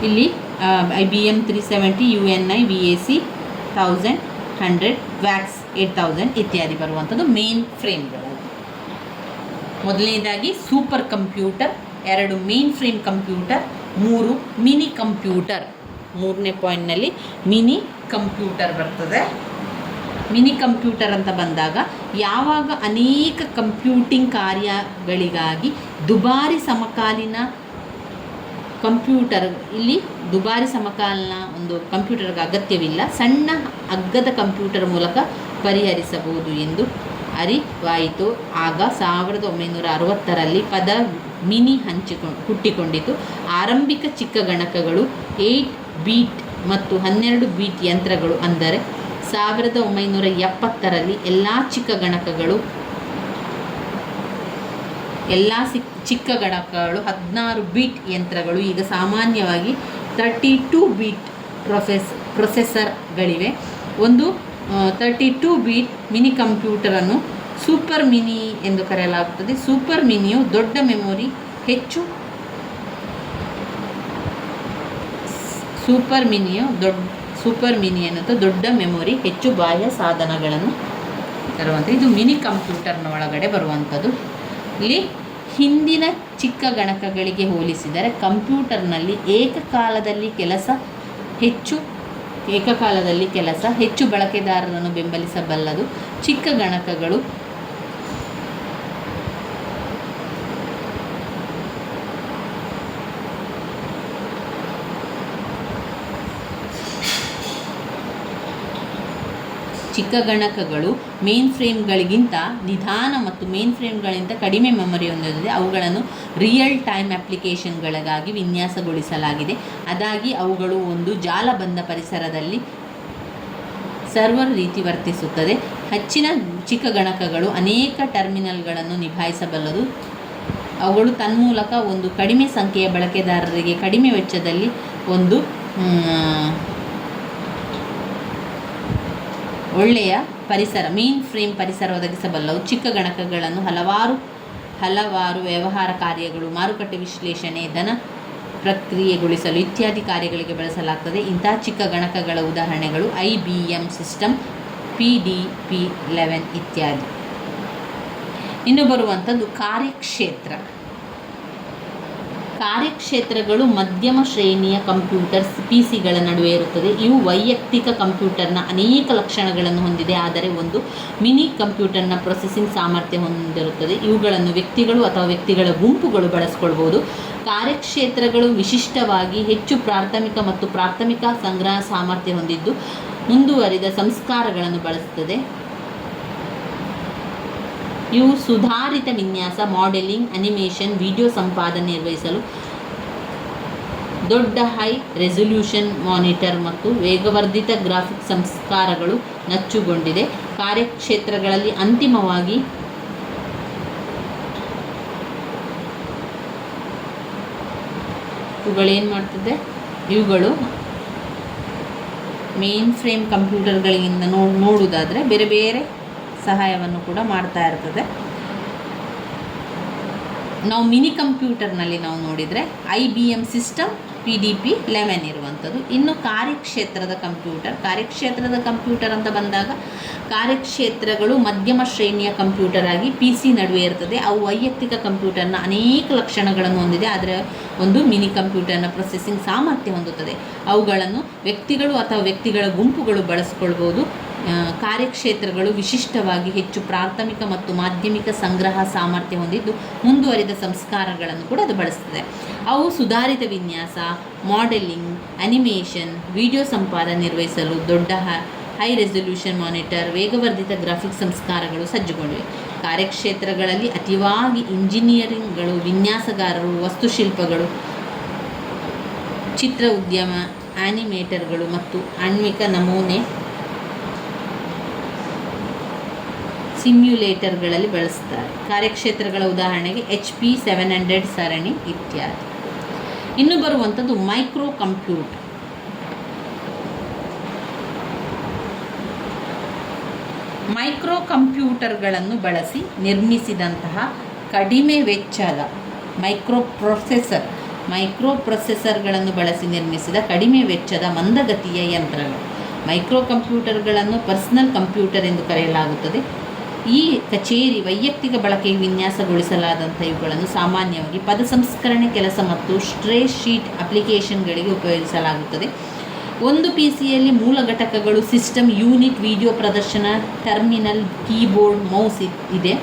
Speaker 1: ಇಲ್ಲಿ IBM 370, UNI VAC 1100, ವ್ಯಾಕ್ಸ್ 8000 ಇತ್ಯಾದಿ ಬರುವಂಥದ್ದು ಮೇನ್ ಫ್ರೇಮ್ಗಳು. ಮೊದಲನೇದಾಗಿ super computer, 2 main frame computer, 3 mini computer. 3ನೇ ಪಾಯಿಂಟ್ನಲ್ಲಿ ಮಿನಿ ಕಂಪ್ಯೂಟರ್ ಬರ್ತದೆ. ಮಿನಿ ಕಂಪ್ಯೂಟರ್ ಅಂತ ಬಂದಾಗ ಯಾವಾಗ ಅನೇಕ ಕಂಪ್ಯೂಟಿಂಗ್ ಕಾರ್ಯಗಳಿಗಾಗಿ ದುಬಾರಿ ಸಮಕಾಲೀನ ಕಂಪ್ಯೂಟರ್, ಇಲ್ಲಿ ದುಬಾರಿ ಸಮಕಾಲೀನ ಒಂದು ಕಂಪ್ಯೂಟರ್ಗೆ ಅಗತ್ಯವಿಲ್ಲ, ಸಣ್ಣ ಅಗ್ಗದ ಕಂಪ್ಯೂಟರ್ ಮೂಲಕ ಪರಿಹರಿಸಬಹುದು ಎಂದು ಅರಿವಾಯಿತು. ಆಗ 1960ರಲ್ಲಿ ಪದ ಮಿನಿ ಹುಟ್ಟಿಕೊಂಡಿತು. ಆರಂಭಿಕ ಚಿಕ್ಕ ಗಣಕಗಳು 8 ಬೀಟ್ ಮತ್ತು 12 ಬೀಟ್ ಯಂತ್ರಗಳು, ಅಂದರೆ 1970ರಲ್ಲಿ ಎಲ್ಲ ಚಿಕ್ಕ ಗಣಕಗಳು 16 ಬೀಟ್ ಯಂತ್ರಗಳು, ಈಗ ಸಾಮಾನ್ಯವಾಗಿ 32 ಬೀಟ್ ಪ್ರೊಸೆಸರ್ಗಳಿವೆ. ಒಂದು 32 ಬೀಟ್ ಮಿನಿ ಕಂಪ್ಯೂಟರನ್ನು ಸೂಪರ್ ಮಿನಿ ಎಂದು ಕರೆಯಲಾಗುತ್ತದೆ. ಸೂಪರ್ ಮಿನಿಯು ದೊಡ್ಡ ಮೆಮೊರಿ, ಸೂಪರ್ ಮಿನಿ ಅನ್ನೋದು ದೊಡ್ಡ ಮೆಮೊರಿ, ಹೆಚ್ಚು ಬಾಹ್ಯ ಸಾಧನಗಳನ್ನು ತರುವಂಥ ಇದು ಮಿನಿ ಕಂಪ್ಯೂಟರ್ನ ಒಳಗಡೆ ಬರುವಂಥದ್ದು. ಇಲ್ಲಿ ಹಿಂದಿನ ಚಿಕ್ಕ ಗಣಕಗಳಿಗೆ ಹೋಲಿಸಿದರೆ ಕಂಪ್ಯೂಟರ್ನಲ್ಲಿ ಏಕಕಾಲದಲ್ಲಿ ಕೆಲಸ ಹೆಚ್ಚು ಬಳಕೆದಾರರನ್ನು ಬೆಂಬಲಿಸಬಲ್ಲದು. ಚಿಕ್ಕ ಗಣಕಗಳು ಮೇನ್ ಫ್ರೇಮ್ಗಳಿಗಿಂತ ನಿಧಾನ ಮತ್ತು ಮೇನ್ ಫ್ರೇಮ್ಗಳಿಗಿಂತ ಕಡಿಮೆ ಮೆಮೊರಿ ಹೊಂದಿದೆ. ಅವುಗಳನ್ನು ರಿಯಲ್ ಟೈಮ್ ಅಪ್ಲಿಕೇಶನ್ಗಳಿಗಾಗಿ ವಿನ್ಯಾಸಗೊಳಿಸಲಾಗಿದೆ. ಅದಾಗಿ ಅವುಗಳು ಒಂದು ಜಾಲಬಂಧ ಪರಿಸರದಲ್ಲಿ ಸರ್ವರ್ ರೀತಿ ವರ್ತಿಸುತ್ತದೆ. ಹೆಚ್ಚಿನ ಚಿಕ್ಕ ಗಣಕಗಳು ಅನೇಕ ಟರ್ಮಿನಲ್ಗಳನ್ನು ನಿಭಾಯಿಸಬಲ್ಲದು. ಅವುಗಳು ತನ್ಮೂಲಕ ಒಂದು ಕಡಿಮೆ ಸಂಖ್ಯೆಯ ಬಳಕೆದಾರರಿಗೆ ಕಡಿಮೆ ವೆಚ್ಚದಲ್ಲಿ ಒಂದು ಒಳ್ಳೆಯ ಮೇನ್ ಫ್ರೇಮ್ ಪರಿಸರ ಒದಗಿಸಬಲ್ಲವು. ಚಿಕ್ಕ ಗಣಕಗಳನ್ನು ಹಲವಾರು ವ್ಯವಹಾರ ಕಾರ್ಯಗಳು, ಮಾರುಕಟ್ಟೆ ವಿಶ್ಲೇಷಣೆ, ಧನ ಪ್ರಕ್ರಿಯೆಗೊಳಿಸಲು ಇತ್ಯಾದಿ ಕಾರ್ಯಗಳಿಗೆ ಬಳಸಲಾಗುತ್ತದೆ. ಇಂತಹ ಚಿಕ್ಕ ಗಣಕಗಳ ಉದಾಹರಣೆಗಳು IBM ಸಿಸ್ಟಮ್, PDP-11 ಇತ್ಯಾದಿ. ಇನ್ನು ಬರುವಂಥದ್ದು ಕಾರ್ಯಕ್ಷೇತ್ರಗಳು ಮಧ್ಯಮ ಶ್ರೇಣಿಯ ಕಂಪ್ಯೂಟರ್ಸ್ PCಗಳ ನಡುವೆ ಇರುತ್ತದೆ. ಇವು ವೈಯಕ್ತಿಕ ಕಂಪ್ಯೂಟರ್ನ ಅನೇಕ ಲಕ್ಷಣಗಳನ್ನು ಹೊಂದಿದೆ, ಆದರೆ ಒಂದು ಮಿನಿ ಕಂಪ್ಯೂಟರ್ನ ಪ್ರೊಸೆಸಿಂಗ್ ಸಾಮರ್ಥ್ಯ ಹೊಂದಿರುತ್ತದೆ. ಇವುಗಳನ್ನು ವ್ಯಕ್ತಿಗಳು ಅಥವಾ ವ್ಯಕ್ತಿಗಳ ಗುಂಪುಗಳು ಬಳಸಿಕೊಳ್ಬೋದು. ಕಾರ್ಯಕ್ಷೇತ್ರಗಳು ವಿಶಿಷ್ಟವಾಗಿ ಹೆಚ್ಚು ಪ್ರಾಥಮಿಕ ಮತ್ತು ಪ್ರಾಥಮಿಕ ಸಂಗ್ರಹ ಸಾಮರ್ಥ್ಯ ಹೊಂದಿದ್ದು ಮುಂದುವರಿದ ಸಂಸ್ಕಾರಗಳನ್ನು ಬಳಸುತ್ತದೆ. ಇವು ಸುಧಾರಿತ ವಿನ್ಯಾಸ, ಮಾಡೆಲಿಂಗ್, ಅನಿಮೇಷನ್, ವಿಡಿಯೋ ಸಂಪಾದನೆ ನಿರ್ವಹಿಸಲು ದೊಡ್ಡ ಹೈ ರೆಸಲ್ಯೂಷನ್ ಮಾನಿಟರ್ ಮತ್ತು ವೇಗವರ್ಧಿತ ಗ್ರಾಫಿಕ್ ಸಂಸ್ಕಾರಗಳು ನಚ್ಚುಗೊಂಡಿದೆ. ಕಾರ್ಯಕ್ಷೇತ್ರಗಳಲ್ಲಿ ಅಂತಿಮವಾಗಿ ಇವುಗಳು ಮೇನ್ ಫ್ರೇಮ್ ಕಂಪ್ಯೂಟರ್ಗಳಿಂದ ನೋಡುವುದಾದರೆ ಬೇರೆ ಬೇರೆ ಸಹಾಯವನ್ನು ಕೂಡ ಮಾಡ್ತಾ ಇರ್ತದೆ. ನಾವು ಮಿನಿ ಕಂಪ್ಯೂಟರ್ನಲ್ಲಿ ನಾವು ನೋಡಿದರೆ IBM ಸಿಸ್ಟಮ್, PDP-11 ಇರುವಂಥದ್ದು. ಇನ್ನು ಕಾರ್ಯಕ್ಷೇತ್ರದ ಕಂಪ್ಯೂಟರ್ ಅಂತ ಬಂದಾಗ ಕಾರ್ಯಕ್ಷೇತ್ರಗಳು ಮಧ್ಯಮ ಶ್ರೇಣಿಯ ಕಂಪ್ಯೂಟರ್ ಆಗಿ PC ನಡುವೆ ಇರ್ತದೆ. ಅವು ವೈಯಕ್ತಿಕ ಕಂಪ್ಯೂಟರ್ನ ಅನೇಕ ಲಕ್ಷಣಗಳನ್ನು ಹೊಂದಿದೆ, ಆದರೆ ಒಂದು ಮಿನಿ ಕಂಪ್ಯೂಟರ್ನ ಪ್ರೊಸೆಸಿಂಗ್ ಸಾಮರ್ಥ್ಯ ಹೊಂದುತ್ತದೆ. ಅವುಗಳನ್ನು ವ್ಯಕ್ತಿಗಳು ಅಥವಾ ವ್ಯಕ್ತಿಗಳ ಗುಂಪುಗಳು ಬಳಸಿಕೊಳ್ಬೋದು. ಕಾರ್ಯಕ್ಷೇತ್ರಗಳು ವಿಶಿಷ್ಟವಾಗಿ ಹೆಚ್ಚು ಪ್ರಾಥಮಿಕ ಮತ್ತು ಮಾಧ್ಯಮಿಕ ಸಂಗ್ರಹ ಸಾಮರ್ಥ್ಯ ಹೊಂದಿದ್ದು ಮುಂದುವರಿದ ಸಂಸ್ಕಾರಗಳನ್ನು ಕೂಡ ಅದು ಬಳಸ್ತದೆ. ಅವು ಸುಧಾರಿತ ವಿನ್ಯಾಸ, ಮಾಡೆಲಿಂಗ್, ಅನಿಮೇಷನ್, ವಿಡಿಯೋ ಸಂಪಾದನೆ ನಿರ್ವಹಿಸಲು ದೊಡ್ಡ ಹೈ ರೆಸಲ್ಯೂಷನ್ ಮಾನಿಟರ್, ವೇಗವರ್ಧಿತ ಗ್ರಾಫಿಕ್ ಸಂಸ್ಕಾರಗಳು ಸಜ್ಜುಗೊಂಡಿವೆ. ಕಾರ್ಯಕ್ಷೇತ್ರಗಳಲ್ಲಿ ಅತಿವಾಗಿ ಇಂಜಿನಿಯರಿಂಗ್ಗಳು, ವಿನ್ಯಾಸಗಾರರು, ವಾಸ್ತುಶಿಲ್ಪಗಳು, ಚಿತ್ರ ಉದ್ಯಮ, ಆನಿಮೇಟರ್ಗಳು ಮತ್ತು ಆಣ್ವಿಕ ನಮೂನೆ ಸಿಮ್ಯುಲೇಟರ್ಗಳಲ್ಲಿ ಬಳಸ್ತಾರೆ. ಕಾರ್ಯಕ್ಷೇತ್ರಗಳ ಉದಾಹರಣೆಗೆ HP 700 ಸರಣಿ ಇತ್ಯಾದಿ. ಇನ್ನು ಬರುವಂಥದ್ದು ಮೈಕ್ರೋ ಕಂಪ್ಯೂಟರ್ಗಳನ್ನು ಬಳಸಿ ನಿರ್ಮಿಸಿದಂತಹ ಕಡಿಮೆ ವೆಚ್ಚದ ಮೈಕ್ರೋ ಪ್ರೊಸೆಸರ್ ಮೈಕ್ರೋ ಪ್ರೊಸೆಸರ್ಗಳನ್ನು ಬಳಸಿ ನಿರ್ಮಿಸಿದ ಕಡಿಮೆ ವೆಚ್ಚದ ಮಂದಗತಿಯ ಯಂತ್ರಗಳು. ಮೈಕ್ರೋ ಕಂಪ್ಯೂಟರ್ಗಳನ್ನು ಪರ್ಸನಲ್ ಕಂಪ್ಯೂಟರ್ ಎಂದು ಕರೆಯಲಾಗುತ್ತದೆ. ಈ ಕಚೇರಿ ವೈಯಕ್ತಿಕ ಬಳಕೆಗೆ ವಿನ್ಯಾಸಗೊಳಿಸಲಾದಂಥ ಇವುಗಳನ್ನು ಸಾಮಾನ್ಯವಾಗಿ ಪದ ಸಂಸ್ಕರಣೆ ಕೆಲಸ ಮತ್ತು ಸ್ಪ್ರೆಡ್ಶೀಟ್ ಅಪ್ಲಿಕೇಶನ್ಗಳಿಗೆ ಉಪಯೋಗಿಸಲಾಗುತ್ತದೆ. ಒಂದು PCಯಲ್ಲಿ ಮೂಲ ಘಟಕಗಳು ಸಿಸ್ಟಮ್ ಯೂನಿಟ್, ವಿಡಿಯೋ ಪ್ರದರ್ಶನ, ಟರ್ಮಿನಲ್, ಕೀಬೋರ್ಡ್, ಮೌಸ್ ಇದೆ.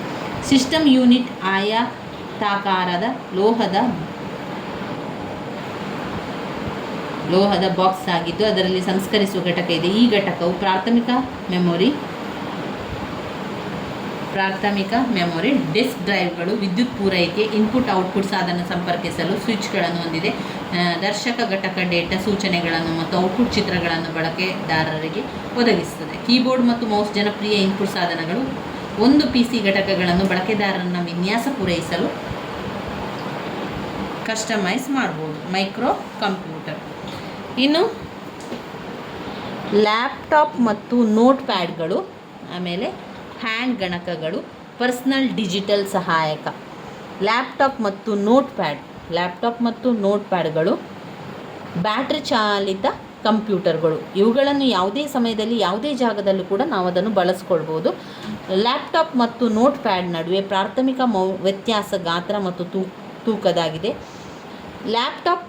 Speaker 1: ಸಿಸ್ಟಮ್ ಯೂನಿಟ್ ಆಯತಾಕಾರದ ಲೋಹದ ಬಾಕ್ಸ್ ಆಗಿದ್ದು ಅದರಲ್ಲಿ ಸಂಸ್ಕರಿಸುವ ಘಟಕ ಇದೆ. ಈ ಘಟಕವು ಪ್ರಾಥಮಿಕ ಮೆಮೊರಿ, ಡಿಸ್ಕ್ ಡ್ರೈವ್ಗಳು, ವಿದ್ಯುತ್ ಪೂರೈಕೆ, ಇನ್ಪುಟ್ ಔಟ್ಪುಟ್ ಸಾಧನ ಸಂಪರ್ಕಿಸಲು ಸ್ವಿಚ್ಗಳನ್ನು ಹೊಂದಿದೆ. ದರ್ಶಕ ಘಟಕ ಡೇಟಾ ಸೂಚನೆಗಳನ್ನು ಮತ್ತು ಔಟ್ಪುಟ್ ಚಿತ್ರಗಳನ್ನು ಬಳಕೆದಾರರಿಗೆ ಒದಗಿಸುತ್ತದೆ. ಕೀಬೋರ್ಡ್ ಮತ್ತು ಮೌಸ್ ಜನಪ್ರಿಯ ಇನ್ಪುಟ್ ಸಾಧನಗಳು. ಒಂದು PC ಘಟಕಗಳನ್ನು ಬಳಕೆದಾರನ ವಿನ್ಯಾಸ ಪೂರೈಸಲು ಕಸ್ಟಮೈಸ್ ಮಾಡ್ಬೋದು. Micro computer. ಇನ್ನು ಲ್ಯಾಪ್ಟಾಪ್ ಮತ್ತು ನೋಟ್ ಪ್ಯಾಡ್ಗಳು, ಆಮೇಲೆ ಹ್ಯಾಂಡ್ ಗಣಕಗಳು, ಪರ್ಸನಲ್ ಡಿಜಿಟಲ್ ಸಹಾಯಕ. ಲ್ಯಾಪ್ಟಾಪ್ ಮತ್ತು ನೋಟ್ ಪ್ಯಾಡ್ಗಳು ಬ್ಯಾಟ್ರಿ ಚಾಲಿತ ಕಂಪ್ಯೂಟರ್ಗಳು. ಇವುಗಳನ್ನು ಯಾವುದೇ ಸಮಯದಲ್ಲಿ ಯಾವುದೇ ಜಾಗದಲ್ಲೂ ಕೂಡ ನಾವು ಅದನ್ನು ಬಳಸ್ಕೊಳ್ಬೋದು. ಲ್ಯಾಪ್ಟಾಪ್ ಮತ್ತು ನೋಟ್ ಪ್ಯಾಡ್ ನಡುವೆ ಪ್ರಾಥಮಿಕ ವ್ಯತ್ಯಾಸ ಗಾತ್ರ ಮತ್ತು ತೂಕದಾಗಿದೆ. ಲ್ಯಾಪ್ಟಾಪ್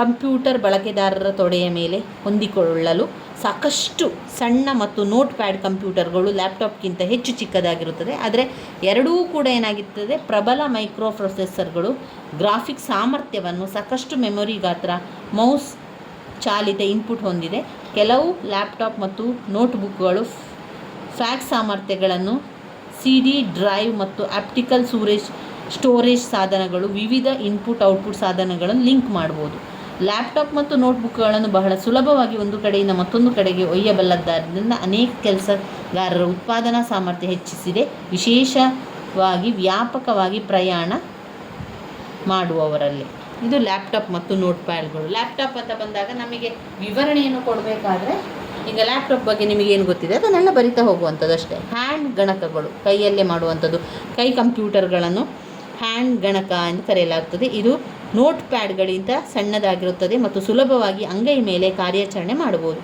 Speaker 1: ಕಂಪ್ಯೂಟರ್ ಬಳಕೆದಾರರ ತೊಡೆಯ ಮೇಲೆ ಹೊಂದಿಕೊಳ್ಳಲು ಸಾಕಷ್ಟು ಸಣ್ಣ ಮತ್ತು ನೋಟ್ ಪ್ಯಾಡ್ ಕಂಪ್ಯೂಟರ್ಗಳು ಲ್ಯಾಪ್ಟಾಪ್ಗಿಂತ ಹೆಚ್ಚು ಚಿಕ್ಕದಾಗಿರುತ್ತದೆ. ಆದರೆ ಎರಡೂ ಕೂಡ ಏನಾಗಿರ್ತದೆ, ಪ್ರಬಲ ಮೈಕ್ರೋ ಪ್ರೊಸೆಸರ್ಗಳು, ಗ್ರಾಫಿಕ್ ಸಾಮರ್ಥ್ಯವನ್ನು, ಸಾಕಷ್ಟು ಮೆಮೊರಿ ಗಾತ್ರ, ಮೌಸ್ ಚಾಲಿತ ಇನ್ಪುಟ್ ಹೊಂದಿದೆ. ಕೆಲವು ಲ್ಯಾಪ್ಟಾಪ್ ಮತ್ತು ನೋಟ್ಬುಕ್ಗಳು ಫ್ಯಾಕ್ಸ್ ಸಾಮರ್ಥ್ಯಗಳನ್ನು, CD ಡ್ರೈವ್ ಮತ್ತು ಆಪ್ಟಿಕಲ್ ಸ್ಟೋರೇಜ್ ಸಾಧನಗಳು, ವಿವಿಧ ಇನ್ಪುಟ್ ಔಟ್ಪುಟ್ ಸಾಧನಗಳನ್ನು ಲಿಂಕ್ ಮಾಡ್ಬೋದು. ಲ್ಯಾಪ್ಟಾಪ್ ಮತ್ತು ನೋಟ್ಬುಕ್ಗಳನ್ನು ಬಹಳ ಸುಲಭವಾಗಿ ಒಂದು ಕಡೆಯಿಂದ ಮತ್ತೊಂದು ಕಡೆಗೆ ಒಯ್ಯಬಲ್ಲದ್ದರಿಂದ ಅನೇಕ ಕೆಲಸಗಾರರ ಉತ್ಪಾದನಾ ಸಾಮರ್ಥ್ಯ ಹೆಚ್ಚಿಸಿದೆ, ವಿಶೇಷವಾಗಿ ವ್ಯಾಪಕವಾಗಿ ಪ್ರಯಾಣ ಮಾಡುವವರಲ್ಲಿ. ಇದು ಲ್ಯಾಪ್ಟಾಪ್ ಮತ್ತು ನೋಟ್ ಪ್ಯಾಡ್ಗಳು. ಲ್ಯಾಪ್ಟಾಪ್ ಅಂತ ಬಂದಾಗ ನಮಗೆ ವಿವರಣೆಯನ್ನು ಕೊಡಬೇಕಾದ್ರೆ ಈಗ ಲ್ಯಾಪ್ಟಾಪ್ ಬಗ್ಗೆ ನಿಮಗೇನು ಗೊತ್ತಿದೆ ಅದನ್ನೆಲ್ಲ ಬರಿತಾ ಹೋಗುವಂಥದ್ದು ಅಷ್ಟೇ. ಹ್ಯಾಂಡ್ ಗಣಕಗಳು, ಕೈಯಲ್ಲೇ ಮಾಡುವಂಥದ್ದು. ಕೈ ಕಂಪ್ಯೂಟರ್ಗಳನ್ನು ಹ್ಯಾಂಡ್ ಗಣಕ ಎಂದು ಕರೆಯಲಾಗುತ್ತದೆ. ಇದು ನೋಟ್ ಪ್ಯಾಡ್ಗಳಿಂದ ಸಣ್ಣದಾಗಿರುತ್ತದೆ ಮತ್ತು ಸುಲಭವಾಗಿ ಅಂಗೈ ಮೇಲೆ ಕಾರ್ಯಾಚರಣೆ ಮಾಡಬಹುದು.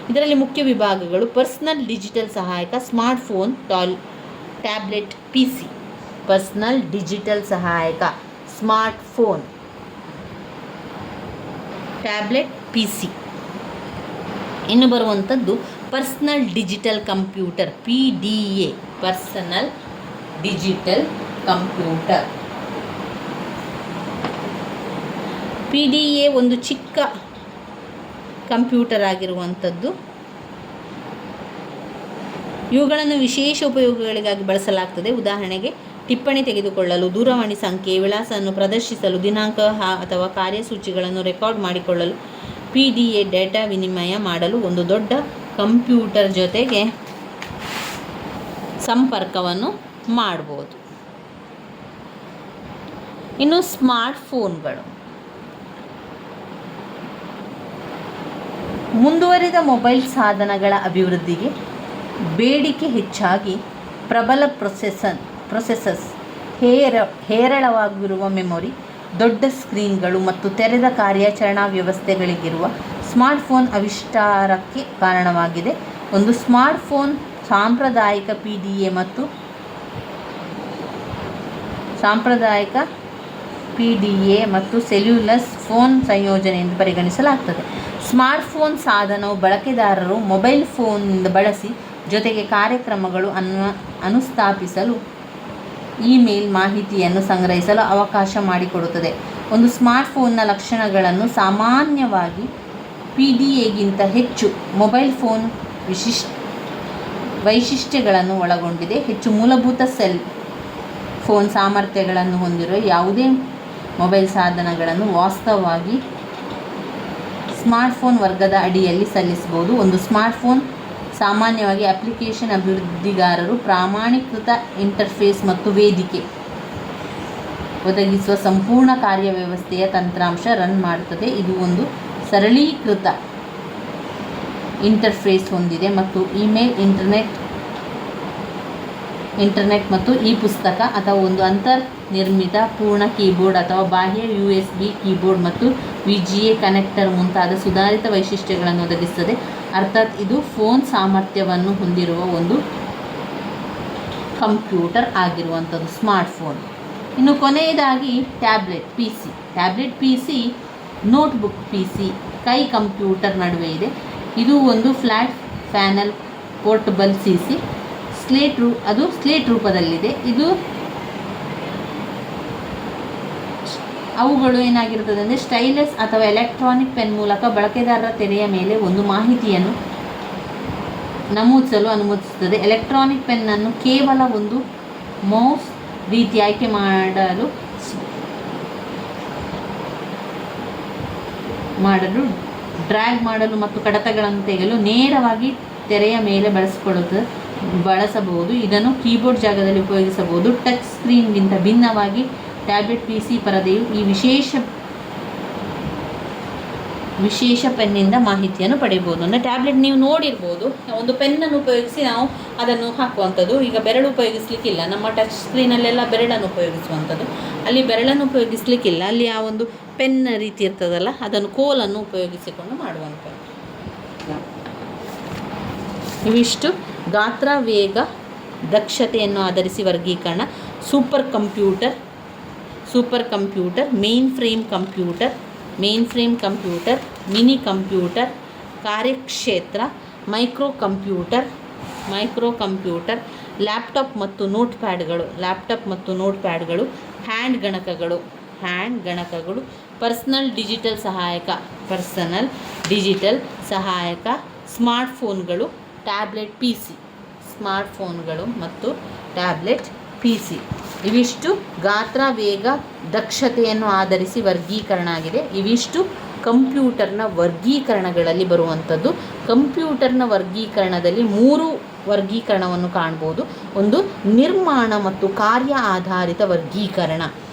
Speaker 1: ಇದರಲ್ಲಿ ಮುಖ್ಯ ವಿಭಾಗಗಳು: ಪರ್ಸನಲ್ ಡಿಜಿಟಲ್ ಸಹಾಯಕ, smartphone, tablet, PC. Personal digital ಸಹಾಯಕ, ಸ್ಮಾರ್ಟ್ಫೋನ್, ಟ್ಯಾಬ್ಲೆಟ್, PC. ಇನ್ನು ಬರುವಂಥದ್ದು personal digital computer, PDA. Personal digital computer. PDA ಒಂದು ಚಿಕ್ಕ ಕಂಪ್ಯೂಟರ್ ಆಗಿರುವಂಥದ್ದು. ಇವುಗಳನ್ನು ವಿಶೇಷ ಉಪಯೋಗಗಳಿಗಾಗಿ ಬಳಸಲಾಗ್ತದೆ. ಉದಾಹರಣೆಗೆ ಟಿಪ್ಪಣಿ ತೆಗೆದುಕೊಳ್ಳಲು, ದೂರವಾಣಿ ಸಂಖ್ಯೆ, ವಿಳಾಸವನ್ನು ಪ್ರದರ್ಶಿಸಲು, ದಿನಾಂಕ ಅಥವಾ ಕಾರ್ಯಸೂಚಿಗಳನ್ನು ರೆಕಾರ್ಡ್ ಮಾಡಿಕೊಳ್ಳಲು. PDA ಡೇಟಾ ವಿನಿಮಯ ಮಾಡಲು ಒಂದು ದೊಡ್ಡ ಕಂಪ್ಯೂಟರ್ ಜೊತೆಗೆ ಸಂಪರ್ಕವನ್ನು ಮಾಡ್ಬೋದು. ಇನ್ನು ಸ್ಮಾರ್ಟ್ಫೋನ್ಗಳು. ಮುಂದುವರಿದ ಮೊಬೈಲ್ ಸಾಧನಗಳ ಅಭಿವೃದ್ಧಿಗೆ ಬೇಡಿಕೆ ಹೆಚ್ಚಾಗಿ ಪ್ರಬಲ ಪ್ರೊಸೆಸರ್ಸ್, ಹೇರಳವಾಗಿರುವ ಮೆಮೊರಿ, ದೊಡ್ಡ ಸ್ಕ್ರೀನ್ಗಳು ಮತ್ತು ತೆರೆದ ಕಾರ್ಯಾಚರಣಾ ವ್ಯವಸ್ಥೆಗಳಿಗಿರುವ ಸ್ಮಾರ್ಟ್ಫೋನ್ ಆವಿಷ್ಕಾರಕ್ಕೆ ಕಾರಣವಾಗಿದೆ. ಒಂದು ಸ್ಮಾರ್ಟ್ಫೋನ್ ಸಾಂಪ್ರದಾಯಿಕ PDA ಮತ್ತು ಸೆಲ್ಯುಲಸ್ ಫೋನ್ ಸಂಯೋಜನೆ ಎಂದು ಪರಿಗಣಿಸಲಾಗುತ್ತದೆ. ಸ್ಮಾರ್ಟ್ಫೋನ್ ಸಾಧನವು ಬಳಕೆದಾರರು ಮೊಬೈಲ್ ಫೋನ್ನಿಂದ ಬಳಸಿ ಜೊತೆಗೆ ಕಾರ್ಯಕ್ರಮಗಳು ಅನುಸ್ಥಾಪಿಸಲು, ಇಮೇಲ್ ಮಾಹಿತಿಯನ್ನು ಸಂಗ್ರಹಿಸಲು ಅವಕಾಶ ಮಾಡಿಕೊಡುತ್ತದೆ. ಒಂದು ಸ್ಮಾರ್ಟ್ಫೋನ್ನ ಲಕ್ಷಣಗಳನ್ನು ಸಾಮಾನ್ಯವಾಗಿ PDAಗಿಂತ ಹೆಚ್ಚು ಮೊಬೈಲ್ ಫೋನ್ ವೈಶಿಷ್ಟ್ಯಗಳನ್ನು ಒಳಗೊಂಡಿದೆ. ಹೆಚ್ಚು ಮೂಲಭೂತ ಸೆಲ್ ಫೋನ್ ಸಾಮರ್ಥ್ಯಗಳನ್ನು ಹೊಂದಿರುವ ಯಾವುದೇ ಮೊಬೈಲ್ ಸಾಧನಗಳನ್ನು ವಾಸ್ತವವಾಗಿ ಸ್ಮಾರ್ಟ್ಫೋನ್ ವರ್ಗದ ಅಡಿಯಲ್ಲಿ ಸಲ್ಲಿಸಬಹುದು. ಒಂದು ಸ್ಮಾರ್ಟ್ಫೋನ್ ಸಾಮಾನ್ಯವಾಗಿ ಅಪ್ಲಿಕೇಶನ್ ಅಭಿವೃದ್ಧಿಗಾರರು ಪ್ರಮಾಣೀಕೃತ ಇಂಟರ್ಫೇಸ್ ಮತ್ತು ವೇದಿಕೆ ಒದಗಿಸುವ ಸಂಪೂರ್ಣ ಕಾರ್ಯವ್ಯವಸ್ಥೆಯ ತಂತ್ರಾಂಶ ರನ್ ಮಾಡುತ್ತದೆ. ಇದು ಒಂದು ಸರಳೀಕೃತ ಇಂಟರ್ಫೇಸ್ ಹೊಂದಿದೆ ಮತ್ತು ಇಮೇಲ್, ಇಂಟರ್ನೆಟ್ ಇಂಟರ್ನೆಟ್ ಮತ್ತು ಇ ಪುಸ್ತಕ ಅಥವಾ ಒಂದು ಅಂತರ್ನಿರ್ಮಿತ ಪೂರ್ಣ ಕೀಬೋರ್ಡ್ ಅಥವಾ ಬಾಹ್ಯ USB ಕೀಬೋರ್ಡ್ ಮತ್ತು VGA ಕನೆಕ್ಟರ್ ಮುಂತಾದ ಸುಧಾರಿತ ವೈಶಿಷ್ಟ್ಯಗಳನ್ನು ಒದಗಿಸುತ್ತದೆ. ಅರ್ಥಾತ್ ಇದು ಫೋನ್ ಸಾಮರ್ಥ್ಯವನ್ನು ಹೊಂದಿರುವ ಒಂದು ಕಂಪ್ಯೂಟರ್ ಆಗಿರುವಂಥದ್ದು ಸ್ಮಾರ್ಟ್ಫೋನ್. ಇನ್ನು ಕೊನೆಯದಾಗಿ ಟ್ಯಾಬ್ಲೆಟ್ PC ನೋಟ್ಬುಕ್ PC ಕೈ ಕಂಪ್ಯೂಟರ್ ನಡುವೆ ಇದೆ. ಇದು ಒಂದು flat panel portable CC slate ರೂಪದಲ್ಲಿದೆ. ಇದು ಅವುಗಳು ಏನಾಗಿರುತ್ತದೆ ಅಂದರೆ ಸ್ಟೈಲಸ್ ಅಥವಾ ಎಲೆಕ್ಟ್ರಾನಿಕ್ ಪೆನ್ ಮೂಲಕ ಬಳಕೆದಾರರ ತೆರೆಯ ಮೇಲೆ ಒಂದು ಮಾಹಿತಿಯನ್ನು ನಮೂದಿಸಲು ಅನುಮತಿಸುತ್ತದೆ. ಎಲೆಕ್ಟ್ರಾನಿಕ್ ಪೆನ್ನನ್ನು ಕೇವಲ ಒಂದು ಮೌಸ್ ರೀತಿ ಆಯ್ಕೆ ಮಾಡಲು ಡ್ರ್ಯಾಗ್ ಮಾಡಲು ಮತ್ತು ಕಡತಗಳನ್ನು ತೆಗೆಯಲು ನೇರವಾಗಿ ತೆರೆಯ ಮೇಲೆ ಬಳಸಬಹುದು. ಇದನ್ನು ಕೀಬೋರ್ಡ್ ಜಾಗದಲ್ಲಿ ಉಪಯೋಗಿಸಬಹುದು. ಟಚ್ ಸ್ಕ್ರೀನ್ಗಿಂತ ಭಿನ್ನವಾಗಿ ಟ್ಯಾಬ್ಲೆಟ್ PC ಪರದೆಯು ಈ ವಿಶೇಷ ಪೆನ್ನಿಂದ ಮಾಹಿತಿಯನ್ನು ಪಡೆಯಬಹುದು. ಅಂದರೆ ಟ್ಯಾಬ್ಲೆಟ್ ನೀವು ನೋಡಿರ್ಬೋದು, ಒಂದು ಪೆನ್ನನ್ನು ಉಪಯೋಗಿಸಿ ನಾವು ಅದನ್ನು ಹಾಕುವಂಥದ್ದು. ಈಗ ಬೆರಳು ಉಪಯೋಗಿಸಲಿಕ್ಕಿಲ್ಲ, ನಮ್ಮ ಟಚ್ ಸ್ಕ್ರೀನಲ್ಲೆಲ್ಲ ಬೆರಳನ್ನು ಉಪಯೋಗಿಸುವಂಥದ್ದು. ಅಲ್ಲಿ ಬೆರಳನ್ನು ಉಪಯೋಗಿಸಲಿಕ್ಕಿಲ್ಲ, ಅಲ್ಲಿ ಆ ಒಂದು ಪೆನ್ ರೀತಿ ಇರ್ತದಲ್ಲ, ಅದನ್ನು ಕೋಲನ್ನು ಉಪಯೋಗಿಸಿಕೊಂಡು ಮಾಡುವಂಥದ್ದು. ಇವಿಷ್ಟು ಗಾತ್ರ, ವೇಗ, ದಕ್ಷತೆಯನ್ನು ಆಧರಿಸಿ ವರ್ಗೀಕರಣ. Super computer, main frame computer, mini computer, ಕಾರ್ಯಕ್ಷೇತ್ರ, ಮೈಕ್ರೋ ಕಂಪ್ಯೂಟರ್, ಲ್ಯಾಪ್ಟಾಪ್ ಮತ್ತು ನೋಟ್ ಪ್ಯಾಡ್ಗಳು, ಹ್ಯಾಂಡ್ ಗಣಕಗಳು, ಪರ್ಸನಲ್ ಡಿಜಿಟಲ್ ಸಹಾಯಕ, ಸ್ಮಾರ್ಟ್ಫೋನ್ಗಳು, ಟ್ಯಾಬ್ಲೆಟ್ PC. ಇವಿಷ್ಟು ಗಾತ್ರ, ವೇಗ, ದಕ್ಷತೆಯನ್ನು ಆಧರಿಸಿ ವರ್ಗೀಕರಣ ಆಗಿದೆ. ಇವಿಷ್ಟು ಕಂಪ್ಯೂಟರ್ನ ವರ್ಗೀಕರಣಗಳಲ್ಲಿ ಬರುವಂಥದ್ದು. ಕಂಪ್ಯೂಟರ್ನ ವರ್ಗೀಕರಣದಲ್ಲಿ 3 ವರ್ಗೀಕರಣವನ್ನು ಕಾಣ್ಬೋದು. ಒಂದು ನಿರ್ಮಾಣ ಮತ್ತು ಕಾರ್ಯ ಆಧಾರಿತ ವರ್ಗೀಕರಣ.